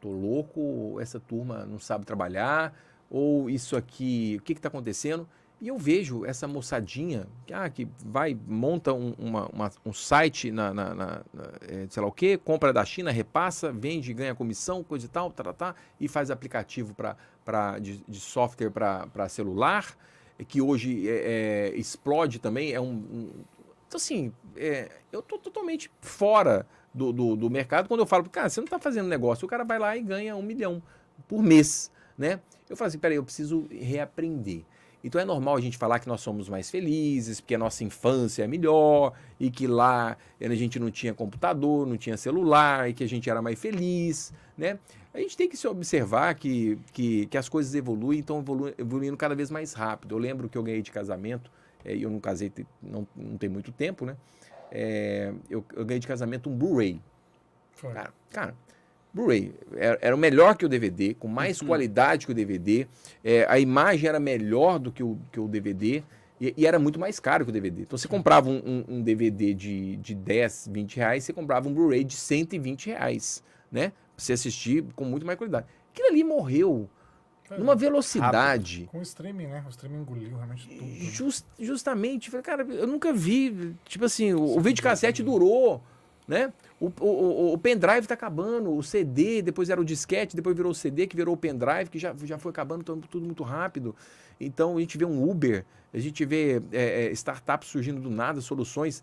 louco, ou essa turma não sabe trabalhar, ou isso aqui, o que está acontecendo? E eu vejo essa moçadinha que monta um site sei lá o quê, compra da China, repassa, vende, ganha comissão, coisa e tal, e faz aplicativo de software para celular, que hoje explode também, então, assim, eu estou totalmente fora do mercado quando eu falo, cara, você não está fazendo negócio, o cara vai lá e ganha 1 milhão por mês, né? Eu falo assim, peraí, eu preciso reaprender. Então é normal a gente falar que nós somos mais felizes, porque a nossa infância é melhor, e que lá a gente não tinha computador, não tinha celular, e que a gente era mais feliz, né? A gente tem que se observar que as coisas evoluem, então evoluindo cada vez mais rápido. Eu lembro que eu ganhei de casamento, e eu não casei, não tem muito tempo, né? Eu ganhei de casamento um Blu-ray. Cara, Blu-ray era o melhor que o DVD, com mais qualidade que o DVD, a imagem era melhor do que o DVD e era muito mais caro que o DVD. Então você comprava um DVD de 10, 20 reais, você comprava um Blu-ray de 120 reais, né? Pra você assistir com muito mais qualidade. Aquilo ali morreu numa velocidade. Com o streaming, né? O streaming engoliu realmente tudo. Justamente, cara, eu nunca vi, tipo assim, o videocassete durou, né? O pendrive tá acabando, o CD, depois era o disquete, depois virou o CD, que virou o pendrive, que já foi acabando tudo muito rápido. Então a gente vê um Uber, a gente vê startups surgindo do nada, soluções.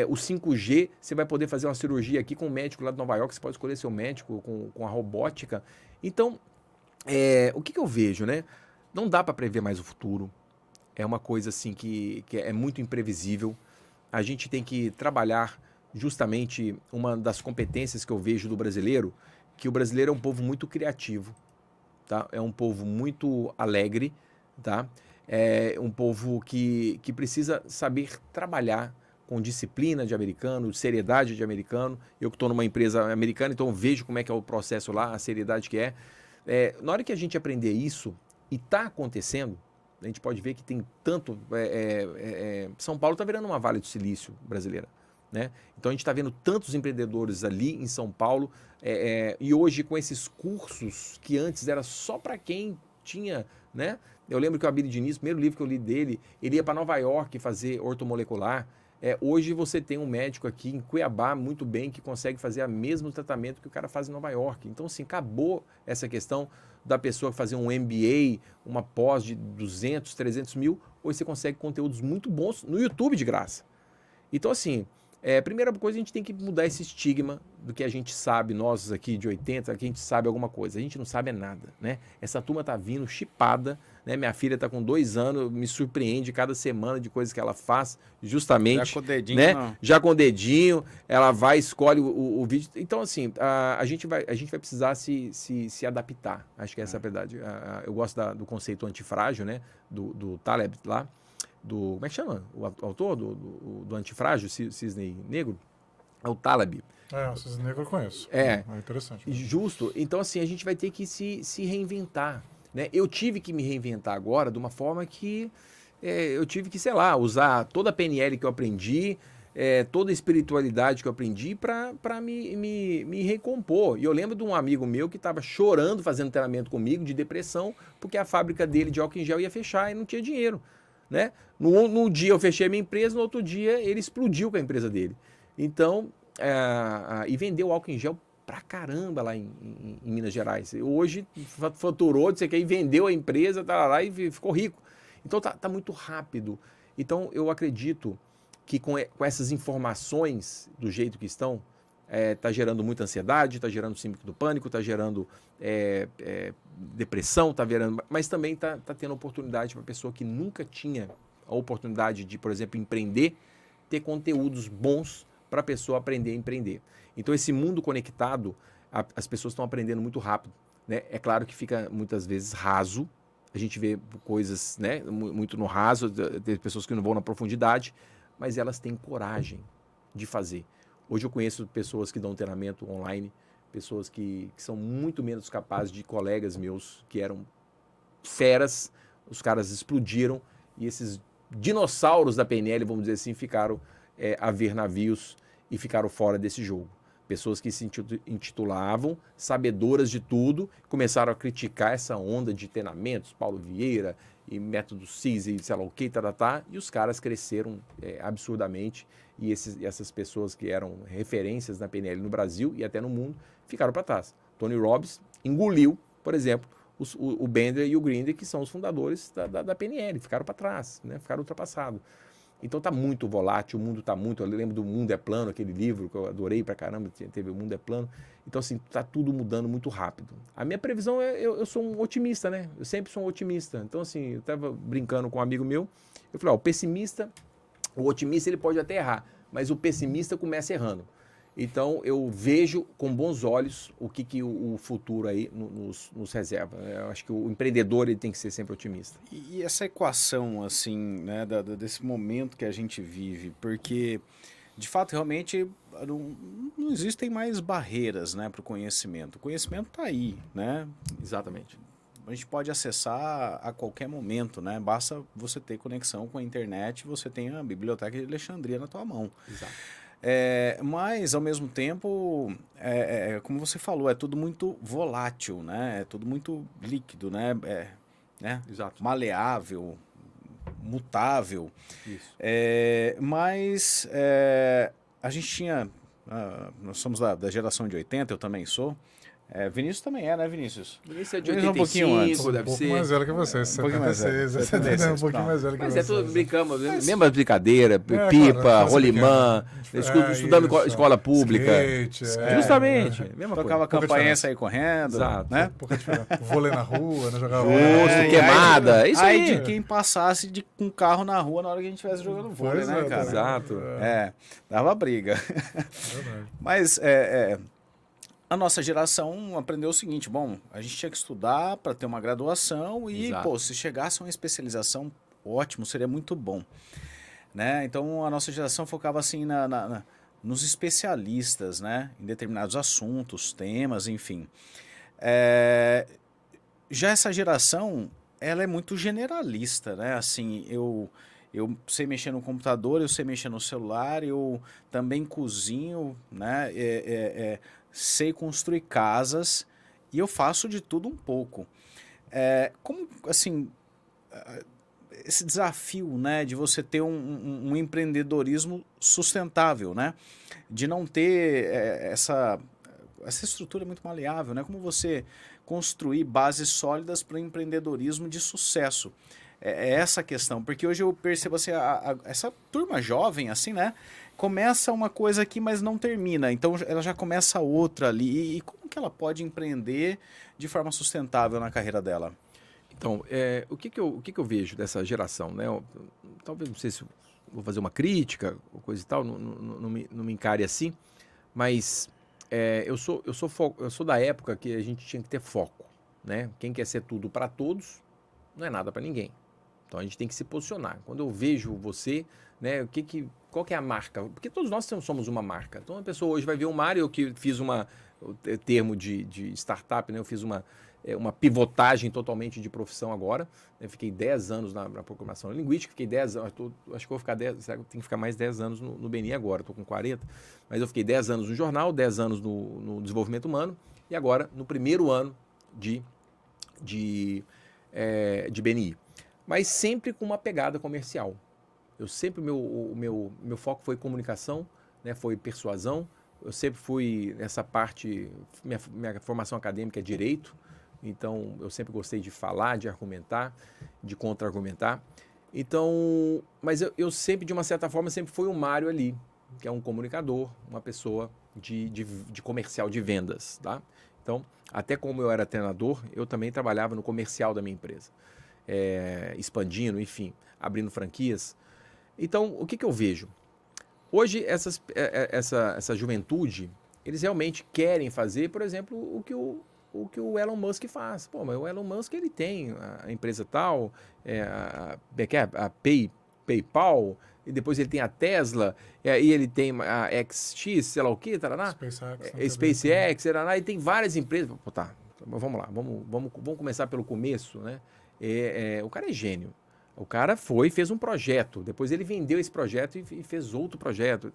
O 5G, você vai poder fazer uma cirurgia aqui com um médico lá de Nova York, você pode escolher seu médico com a robótica. Então, o que eu vejo, né? Não dá para prever mais o futuro. É uma coisa assim que é muito imprevisível. A gente tem que trabalhar justamente uma das competências que eu vejo do brasileiro, que o brasileiro é um povo muito criativo, tá? É um povo muito alegre, tá? É um povo que precisa saber trabalhar com disciplina de americano, seriedade de americano. Eu que estou numa empresa americana, então vejo como é que é o processo lá, a seriedade que é. Na hora que a gente aprender isso, e está acontecendo, a gente pode ver que tem tanto... São Paulo está virando uma Vale do Silício brasileira, né? Então a gente está vendo tantos empreendedores ali em São Paulo, e hoje com esses cursos que antes era só para quem tinha, né? Eu lembro que o Abílio Diniz, o primeiro livro que eu li dele, ele ia para Nova York fazer ortomolecular. Hoje você tem um médico aqui em Cuiabá muito bem que consegue fazer o mesmo tratamento que o cara faz em Nova York. Então, assim, acabou essa questão da pessoa fazer um MBA, uma pós de 200, 300 mil. Hoje você consegue conteúdos muito bons no YouTube de graça. Então, assim, primeira coisa, a gente tem que mudar esse estigma do que a gente sabe, nós aqui de 80, que a gente sabe alguma coisa. A gente não sabe nada, né? Essa turma tá vindo chipada, né? Minha filha tá com 2 anos, me surpreende cada semana de coisas que ela faz, justamente. Já com o dedinho, né? Não. Já com o dedinho, ela vai, escolhe o vídeo. Então, assim, a gente vai precisar se adaptar. Acho que essa é a verdade. Eu gosto do conceito antifrágil, né? Do Taleb lá. Como é que chama? O autor do Antifrágil, Cisne Negro? É o Taleb. O Cisne Negro eu conheço. É interessante. Justo. Então, assim, a gente vai ter que se reinventar, né? Eu tive que me reinventar agora de uma forma que eu tive que, sei lá, usar toda a PNL que eu aprendi, toda a espiritualidade que eu aprendi para me recompor. E eu lembro de um amigo meu que estava chorando fazendo treinamento comigo de depressão, porque a fábrica dele de álcool em gel ia fechar e não tinha dinheiro. Né? No dia eu fechei a minha empresa, no outro dia ele explodiu com a empresa dele. Então, e vendeu álcool em gel pra caramba lá em Minas Gerais. Hoje faturou, e vendeu a empresa, tá lá e ficou rico. Então tá muito rápido. Então eu acredito que com essas informações do jeito que estão, tá gerando muita ansiedade, tá gerando síndrome do pânico, tá gerando depressão, tá gerando, mas também tá tendo oportunidade para a pessoa que nunca tinha a oportunidade de, por exemplo, empreender, ter conteúdos bons para a pessoa aprender a empreender. Então esse mundo conectado, as pessoas estão aprendendo muito rápido, né? É claro que fica muitas vezes raso, a gente vê coisas, né, muito no raso, tem pessoas que não vão na profundidade, mas elas têm coragem de fazer. Hoje eu conheço pessoas que dão treinamento online, pessoas que são muito menos capazes de colegas meus que eram feras, os caras explodiram e esses dinossauros da PNL, vamos dizer assim, ficaram a ver navios e ficaram fora desse jogo. Pessoas que se intitulavam sabedoras de tudo, começaram a criticar essa onda de treinamentos, Paulo Vieira e método CIS e sei lá o que, e os caras cresceram absurdamente e essas pessoas que eram referências na PNL no Brasil e até no mundo ficaram para trás. Tony Robbins engoliu, por exemplo, o Bender e o Grinder, que são os fundadores da PNL, ficaram para trás, né? Ficaram ultrapassados. Então está muito volátil, o mundo está muito... Eu lembro do Mundo é Plano, aquele livro que eu adorei pra caramba, teve o Mundo é Plano. Então, assim, está tudo mudando muito rápido. A minha previsão eu sou um otimista, né? Eu sempre sou um otimista. Então, assim, eu estava brincando com um amigo meu, eu falei, o otimista ele pode até errar, mas o pessimista começa errando. Então, eu vejo com bons olhos o que o futuro aí nos reserva. Eu acho que o empreendedor ele tem que ser sempre otimista. E essa equação, assim, né, desse momento que a gente vive, porque, de fato, realmente não existem mais barreiras, né, para o conhecimento. O conhecimento está aí, né? Exatamente. A gente pode acessar a qualquer momento, né? Basta você ter conexão com a internet, você tem a Biblioteca de Alexandria na tua mão. Exato. Mas, ao mesmo tempo, como você falou, é tudo muito volátil, né? É tudo muito líquido, né? Exato. Maleável, mutável. Isso. Mas a gente tinha... nós somos da geração de 80, eu também sou. Vinícius também né, Vinícius? Vinícius é de Vinícius 85, um pouquinho antes. deve ser. Um pouco mais velho que você, Um pouquinho mais velho. 76, um pouquinho mais velho que Mas você. brincamos, mesma brincadeira, claro, pipa, rolimã, estudando isso. escola pública. Skate, Justamente, mesma Tocava coisa. campainha, sair correndo, Exato. né? Vôlei na rua, né? Jogava Justo, queimada, isso aí. De quem passasse com um carro na rua na hora que a gente estivesse jogando vôlei, né, cara? Exato. Dava briga. Verdade. Mas a nossa geração aprendeu o seguinte, bom, a gente tinha que estudar para ter uma graduação e, Exato. se chegasse a uma especialização, ótimo, seria muito bom. Né? Então, a nossa geração focava assim nos especialistas, né? Em determinados assuntos, temas, enfim. Já essa geração, ela é muito generalista, né? Assim, eu sei mexer no computador, eu sei mexer no celular, eu também cozinho, né? Sei construir casas e eu faço de tudo um pouco. Como, assim, esse desafio, né, de você ter um empreendedorismo sustentável, né? De não ter essa estrutura muito maleável, né? Como você construir bases sólidas para o empreendedorismo de sucesso. Essa a questão, porque hoje eu percebo assim, essa turma jovem, assim, né? Começa uma coisa aqui, mas não termina. Então, ela já começa outra ali. E como que ela pode empreender de forma sustentável na carreira dela? Então, o que eu vejo dessa geração, né? Talvez, não sei se vou fazer uma crítica ou coisa e tal, não me encare assim, mas eu sou da época que a gente tinha que ter foco, né? Quem quer ser tudo para todos, não é nada para ninguém. Então, a gente tem que se posicionar. Quando eu vejo você, né, qual que é a marca? Porque todos nós somos uma marca. Então, a pessoa hoje vai ver o Mário, que fiz o termo de startup, né? Eu fiz uma pivotagem totalmente de profissão agora. Eu fiquei 10 anos na programação linguística, fiquei 10 anos, acho que vou ficar 10, tenho que ficar mais 10 anos no BNI agora, estou com 40, mas eu fiquei 10 anos no jornal, 10 anos no desenvolvimento humano, e agora no primeiro ano de BNI. Mas sempre com uma pegada comercial. Eu sempre, o meu foco foi comunicação, né, foi persuasão. Eu sempre fui nessa parte, minha formação acadêmica é direito, então eu sempre gostei de falar, de argumentar, de contra-argumentar. Então, mas eu sempre, de uma certa forma, sempre fui o Mário ali, que é um comunicador, uma pessoa de comercial, de vendas, tá? Então, até como eu era treinador, eu também trabalhava no comercial da minha empresa. Expandindo, enfim, abrindo franquias. Então, o que eu vejo? Hoje, essa juventude, eles realmente querem fazer, por exemplo, o que o Elon Musk faz. Pô, mas o Elon Musk, ele tem a empresa tal, a PayPal, e depois ele tem a Tesla, e ele tem a XX, sei lá o que, tarará, SpaceX, tarará, e tem várias empresas. Pô, tá, vamos lá, vamos começar pelo começo, né? O cara é gênio. O cara fez um projeto, depois ele vendeu esse projeto e fez outro projeto.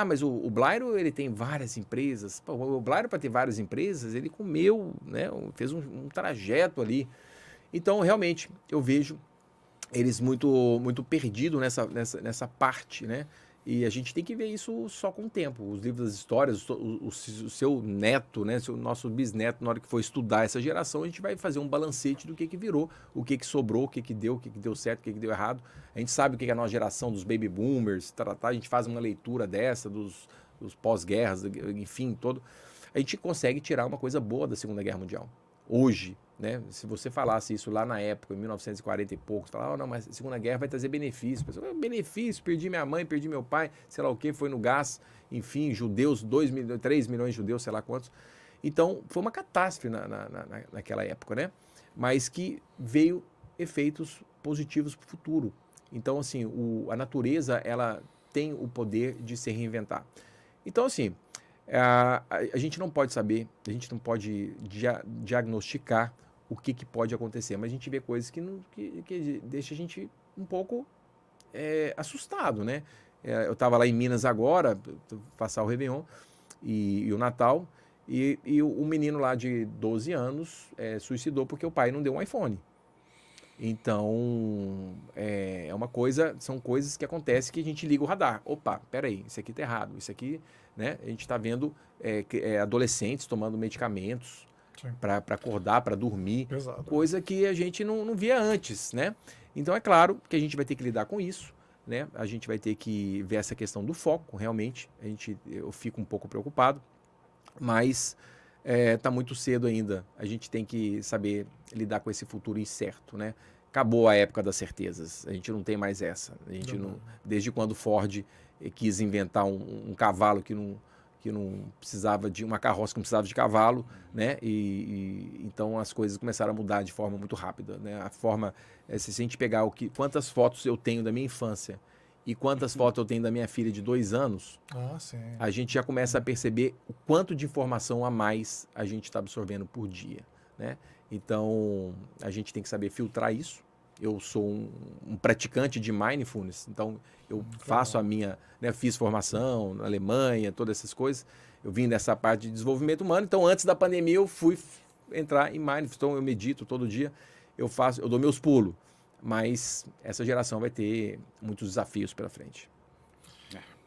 Mas o Blairo, ele tem várias empresas. Pô, o Blairo, para ter várias empresas, ele comeu, né? Fez um trajeto ali. Então, realmente, eu vejo eles muito perdidos nessa parte, né? E a gente tem que ver isso só com o tempo. Os livros das histórias, o seu neto, né, o nosso bisneto, na hora que for estudar essa geração, a gente vai fazer um balancete do que virou, o que sobrou, o que deu certo, o que deu errado. A gente sabe o que é a nossa geração dos baby boomers, a gente faz uma leitura dessa, dos pós-guerras, enfim, todo. A gente consegue tirar uma coisa boa da Segunda Guerra Mundial. Hoje, né? Se você falasse isso lá na época, em 1940 e poucos, falava, não, mas a Segunda Guerra vai trazer benefício. Pessoal, benefício, perdi minha mãe, perdi meu pai, sei lá o que, foi no gás, enfim, judeus, 3 milhões de judeus, sei lá quantos. Então, foi uma catástrofe naquela época, né? Mas que veio efeitos positivos para o futuro. Então, assim, a natureza, ela tem o poder de se reinventar. Então, assim, a gente não pode saber, a gente não pode diagnosticar o que pode acontecer, mas a gente vê coisas que deixa a gente um pouco assustado, né? Eu estava lá em Minas agora, passar o Réveillon e o Natal, e o menino lá de 12 anos suicidou porque o pai não deu um iPhone. Então, são coisas que acontecem que a gente liga o radar. Opa, peraí, isso aqui tá errado, isso aqui, né? A gente está vendo adolescentes tomando medicamentos para acordar, para dormir, Pesado. Coisa que a gente não via antes, né? Então, é claro que a gente vai ter que lidar com isso, né? A gente vai ter que ver essa questão do foco, realmente. Eu fico um pouco preocupado, mas está muito cedo ainda. A gente tem que saber lidar com esse futuro incerto, né? Acabou a época das certezas. A gente não tem mais essa. A gente não, desde quando Ford quis inventar um cavalo que não precisava de uma carroça que não precisava de cavalo, né? Então as coisas começaram a mudar de forma muito rápida, né? A forma, se a gente pegar quantas fotos eu tenho da minha infância e quantas fotos eu tenho da minha filha de 2 anos, a gente já começa a perceber o quanto de informação a mais a gente está absorvendo por dia, né? Então, a gente tem que saber filtrar isso. Eu sou um praticante de mindfulness, então eu faço a minha, né, fiz formação na Alemanha, todas essas coisas. Eu vim dessa parte de desenvolvimento humano, então antes da pandemia eu fui entrar em mindfulness, então eu medito todo dia, eu dou meus pulos. Mas essa geração vai ter muitos desafios pela frente.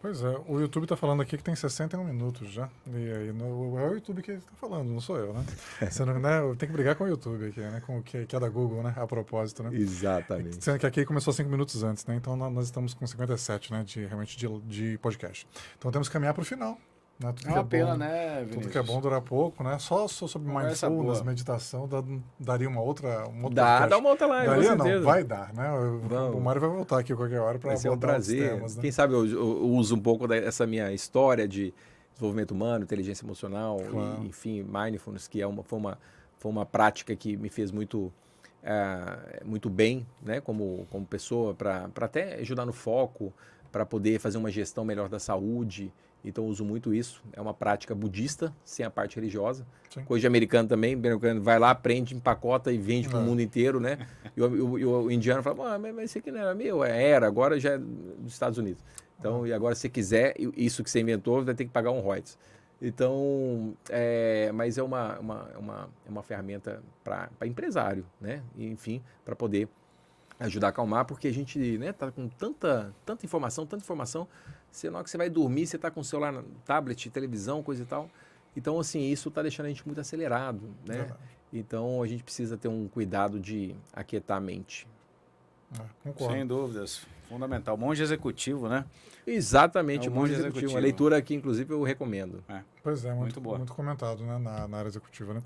Pois é, o YouTube está falando aqui que tem 61 minutos já. E aí, é o YouTube que está falando, não sou eu, né? Você não, né? Tem que brigar com o YouTube aqui, né? Com o que é da Google, né? A propósito, né? Exatamente. Sendo que aqui começou 5 minutos antes, né? Então nós estamos com 57, né? Realmente de podcast. Então temos que caminhar para o final. Né? É uma pena, né, Vinícius? Tudo que é bom dura pouco, né? Só sobre Conversa mindfulness, boa. meditação, daria uma outra Dá uma outra live, daria, com certeza. não, vai dar, né? O Mário vai voltar aqui qualquer hora para Vai ser um abordar os prazer. temas, né? Quem sabe eu uso um pouco dessa minha história de desenvolvimento humano, inteligência emocional, Claro. e, enfim, mindfulness, que foi uma prática que me fez muito bem, né, como pessoa, para até ajudar no foco, para poder fazer uma gestão melhor da saúde. Então, eu uso muito isso. É uma prática budista, sem a parte religiosa. Sim. Coisa de americano também. Americano vai lá, aprende, empacota e vende para o mundo inteiro, né? E o indiano fala, mas isso aqui não era meu. Era, agora já é dos Estados Unidos. Então, e agora, se quiser, isso que você inventou, vai ter que pagar um royalties. Então, mas é uma ferramenta para empresário, né? E, enfim, para poder ajudar a acalmar, porque a gente, né, tá com tanta informação, na hora que você vai dormir, você está com o celular, tablet, televisão, coisa e tal. Então, assim, isso está deixando a gente muito acelerado, né? Verdade. Então, a gente precisa ter um cuidado de aquietar a mente. Concordo. Sem dúvidas. Fundamental. Monge executivo, né? Exatamente, É o o Monge Monge Executivo. Executivo. Uma leitura que, inclusive, eu recomendo. Pois é, Muito boa. muito comentado, né, na área executiva, né?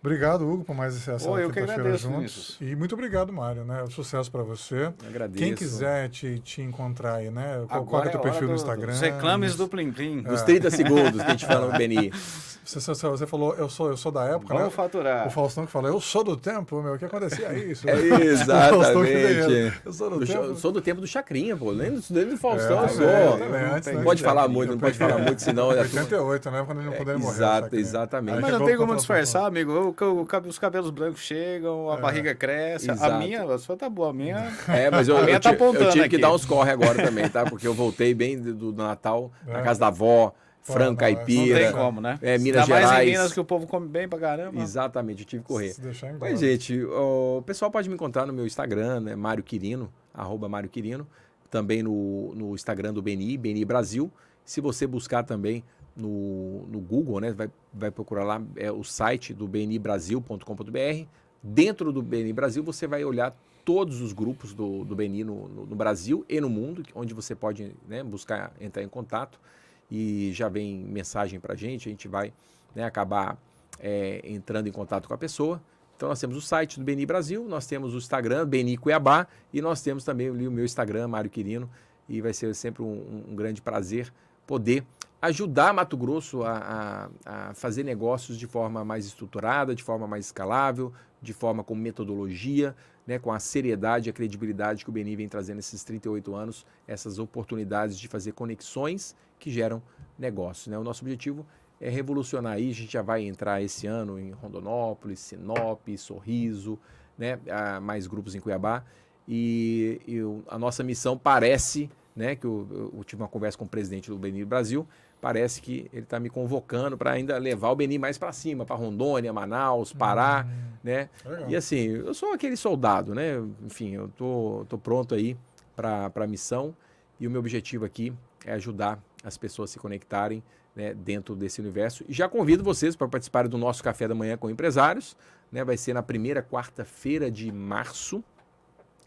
Obrigado, Hugo, por mais essa Eu que quinta-feira agradeço, juntos. Vinícius. E muito obrigado, Mário, né? Sucesso para você. Eu agradeço. Quem quiser te encontrar aí, né? Qual Agora é o teu perfil no dos Instagram? reclames do Plim Plim. Dos 30 segundos que a gente fala no BNI. Você falou, eu sou da época, Vamos né? faturar. O Faustão que fala, eu sou do tempo, meu. O que acontecia isso? Exatamente. Eu sou do tempo. Eu sou do tempo do Chacrinha, pô. Lembra do Faustão? Eu sou. Antes, Não pode falar muito, não pode falar muito, senão... 88, né? Quando ele morreu. Exatamente. Aí Mas não chegou tem contra como o disfarçar, amigo. Os cabelos brancos chegam, a barriga cresce. Exato. A sua tá boa. A minha... Mas A minha tá apontando eu tive que aqui. dar uns corre agora também, tá? Porque eu voltei bem do Natal, na casa da avó, frango não caipira. Não tem como, né? Minas Ainda mais Gerais. em Minas que o povo come bem pra caramba. Exatamente, eu tive que correr. Se deixar embora. Mas, gente, o pessoal pode me encontrar no meu Instagram, né? Mário Quirino, @Mário Quirino. também no Instagram do BNI, BNI Brasil. Se você buscar também no Google, né, vai procurar lá o site do bnibrasil.com.br. Dentro do BNI Brasil, você vai olhar todos os grupos do BNI no Brasil e no mundo, onde você pode, né, buscar entrar em contato, e já vem mensagem para a gente vai, né, acabar entrando em contato com a pessoa. Então nós temos o site do BNI Brasil, nós temos o Instagram, BNI Cuiabá, e nós temos também ali o meu Instagram, Mário Quirino, e vai ser sempre um grande prazer poder ajudar Mato Grosso a fazer negócios de forma mais estruturada, de forma mais escalável, de forma com metodologia, né, com a seriedade e a credibilidade que o BNI vem trazendo nesses 38 anos, essas oportunidades de fazer conexões que geram negócios, né? O nosso objetivo é revolucionar aí, a gente já vai entrar esse ano em Rondonópolis, Sinop, Sorriso, né, mais grupos em Cuiabá, e a nossa missão parece, né, que eu tive uma conversa com o presidente do BNI Brasil, parece que ele está me convocando para ainda levar o BNI mais para cima, para Rondônia, Manaus, Pará, né? Legal. E assim, eu sou aquele soldado, né? Enfim, eu tô pronto aí para a missão, e o meu objetivo aqui é ajudar as pessoas a se conectarem, né, dentro desse universo. E já convido vocês para participarem do nosso Café da Manhã com Empresários, né? Vai ser na primeira quarta-feira de março,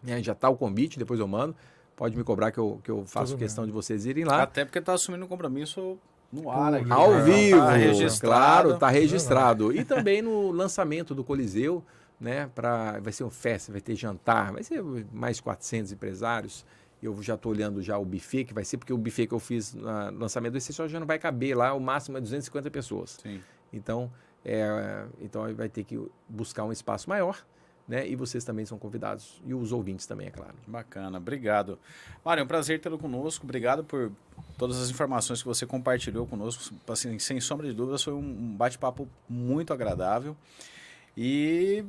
né? Já está o convite, depois eu mando. Pode me cobrar que eu faço questão de vocês irem lá. Até porque está assumindo um compromisso no ar aqui. Ao vivo, tá registrado. claro, está registrado. E também no lançamento do Coliseu, né? Vai ser uma festa, vai ter jantar, vai ser mais 400 empresários. Eu já estou olhando já o buffet, que vai ser, porque o buffet que eu fiz no lançamento desse só já não vai caber lá, o máximo é 250 pessoas. Sim. Então vai ter que buscar um espaço maior, né? E vocês também são convidados, e os ouvintes também, é claro. Bacana, obrigado. Mário, é um prazer tê-lo conosco, obrigado por todas as informações que você compartilhou conosco, assim, sem sombra de dúvidas, foi um bate-papo muito agradável. E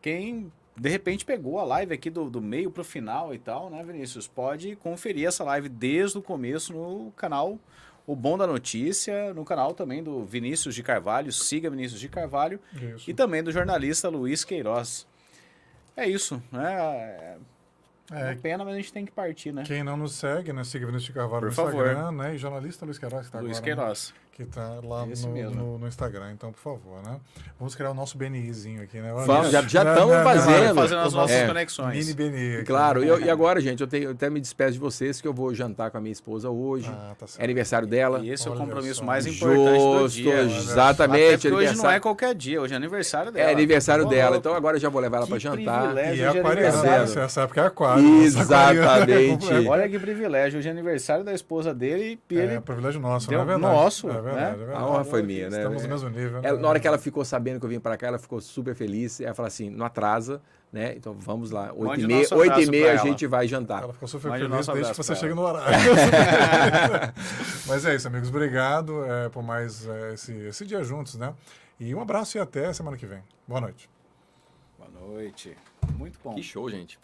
quem de repente pegou a live aqui do meio para o final e tal, né, Vinícius? Pode conferir essa live desde o começo no canal O Bom da Notícia, no canal também do Vinícius de Carvalho, siga Vinícius de Carvalho, Isso. e também do jornalista Luiz Queiroz. É isso, né? É uma pena, mas a gente tem que partir, né? Quem não nos segue, né? Siga Vinícius de Carvalho Por no favor. Instagram, né? E jornalista Luiz Queiroz, que está agora. Luiz Queiroz. Né? Que está lá Esse mesmo. no Instagram, então, por favor, né? Vamos criar o nosso BNIzinho aqui, né? Vamos, já estamos fazendo. Fazendo as nossas Mini conexões. BNI. Aqui, Claro, né? e agora, gente, eu até me despeço de vocês, que eu vou jantar com a minha esposa hoje. Tá certo. É aniversário dela. E esse é o Olha compromisso só. mais importante do Justo, dia. exatamente. Até porque hoje não é aniversário- qualquer dia, hoje é aniversário dela. É aniversário Ô, dela, louco. então agora eu já vou levar ela Que para jantar. privilégio. E é Hoje é aquariano, aniversário. né? Essa época é aquário. Exatamente. Olha que privilégio, hoje é aniversário da esposa dele e ele É privilégio nosso, deu não é verdade? nosso, É né? verdade, é verdade. A honra foi minha, né? Estamos no mesmo nível, né? Na hora que ela ficou sabendo que eu vim para cá, ela ficou super feliz. Ela falou assim, não atrasa, né? Então vamos lá, Mande 8h30, nosso abraço 8h30 pra a ela. gente vai jantar. Ela ficou super Mande o feliz nosso desde que abraço você pra chega ela. no horário. Mas é isso, amigos. Obrigado por mais esse dia juntos, né? E um abraço e até semana que vem. Boa noite. Boa noite. Muito bom. Que show, gente.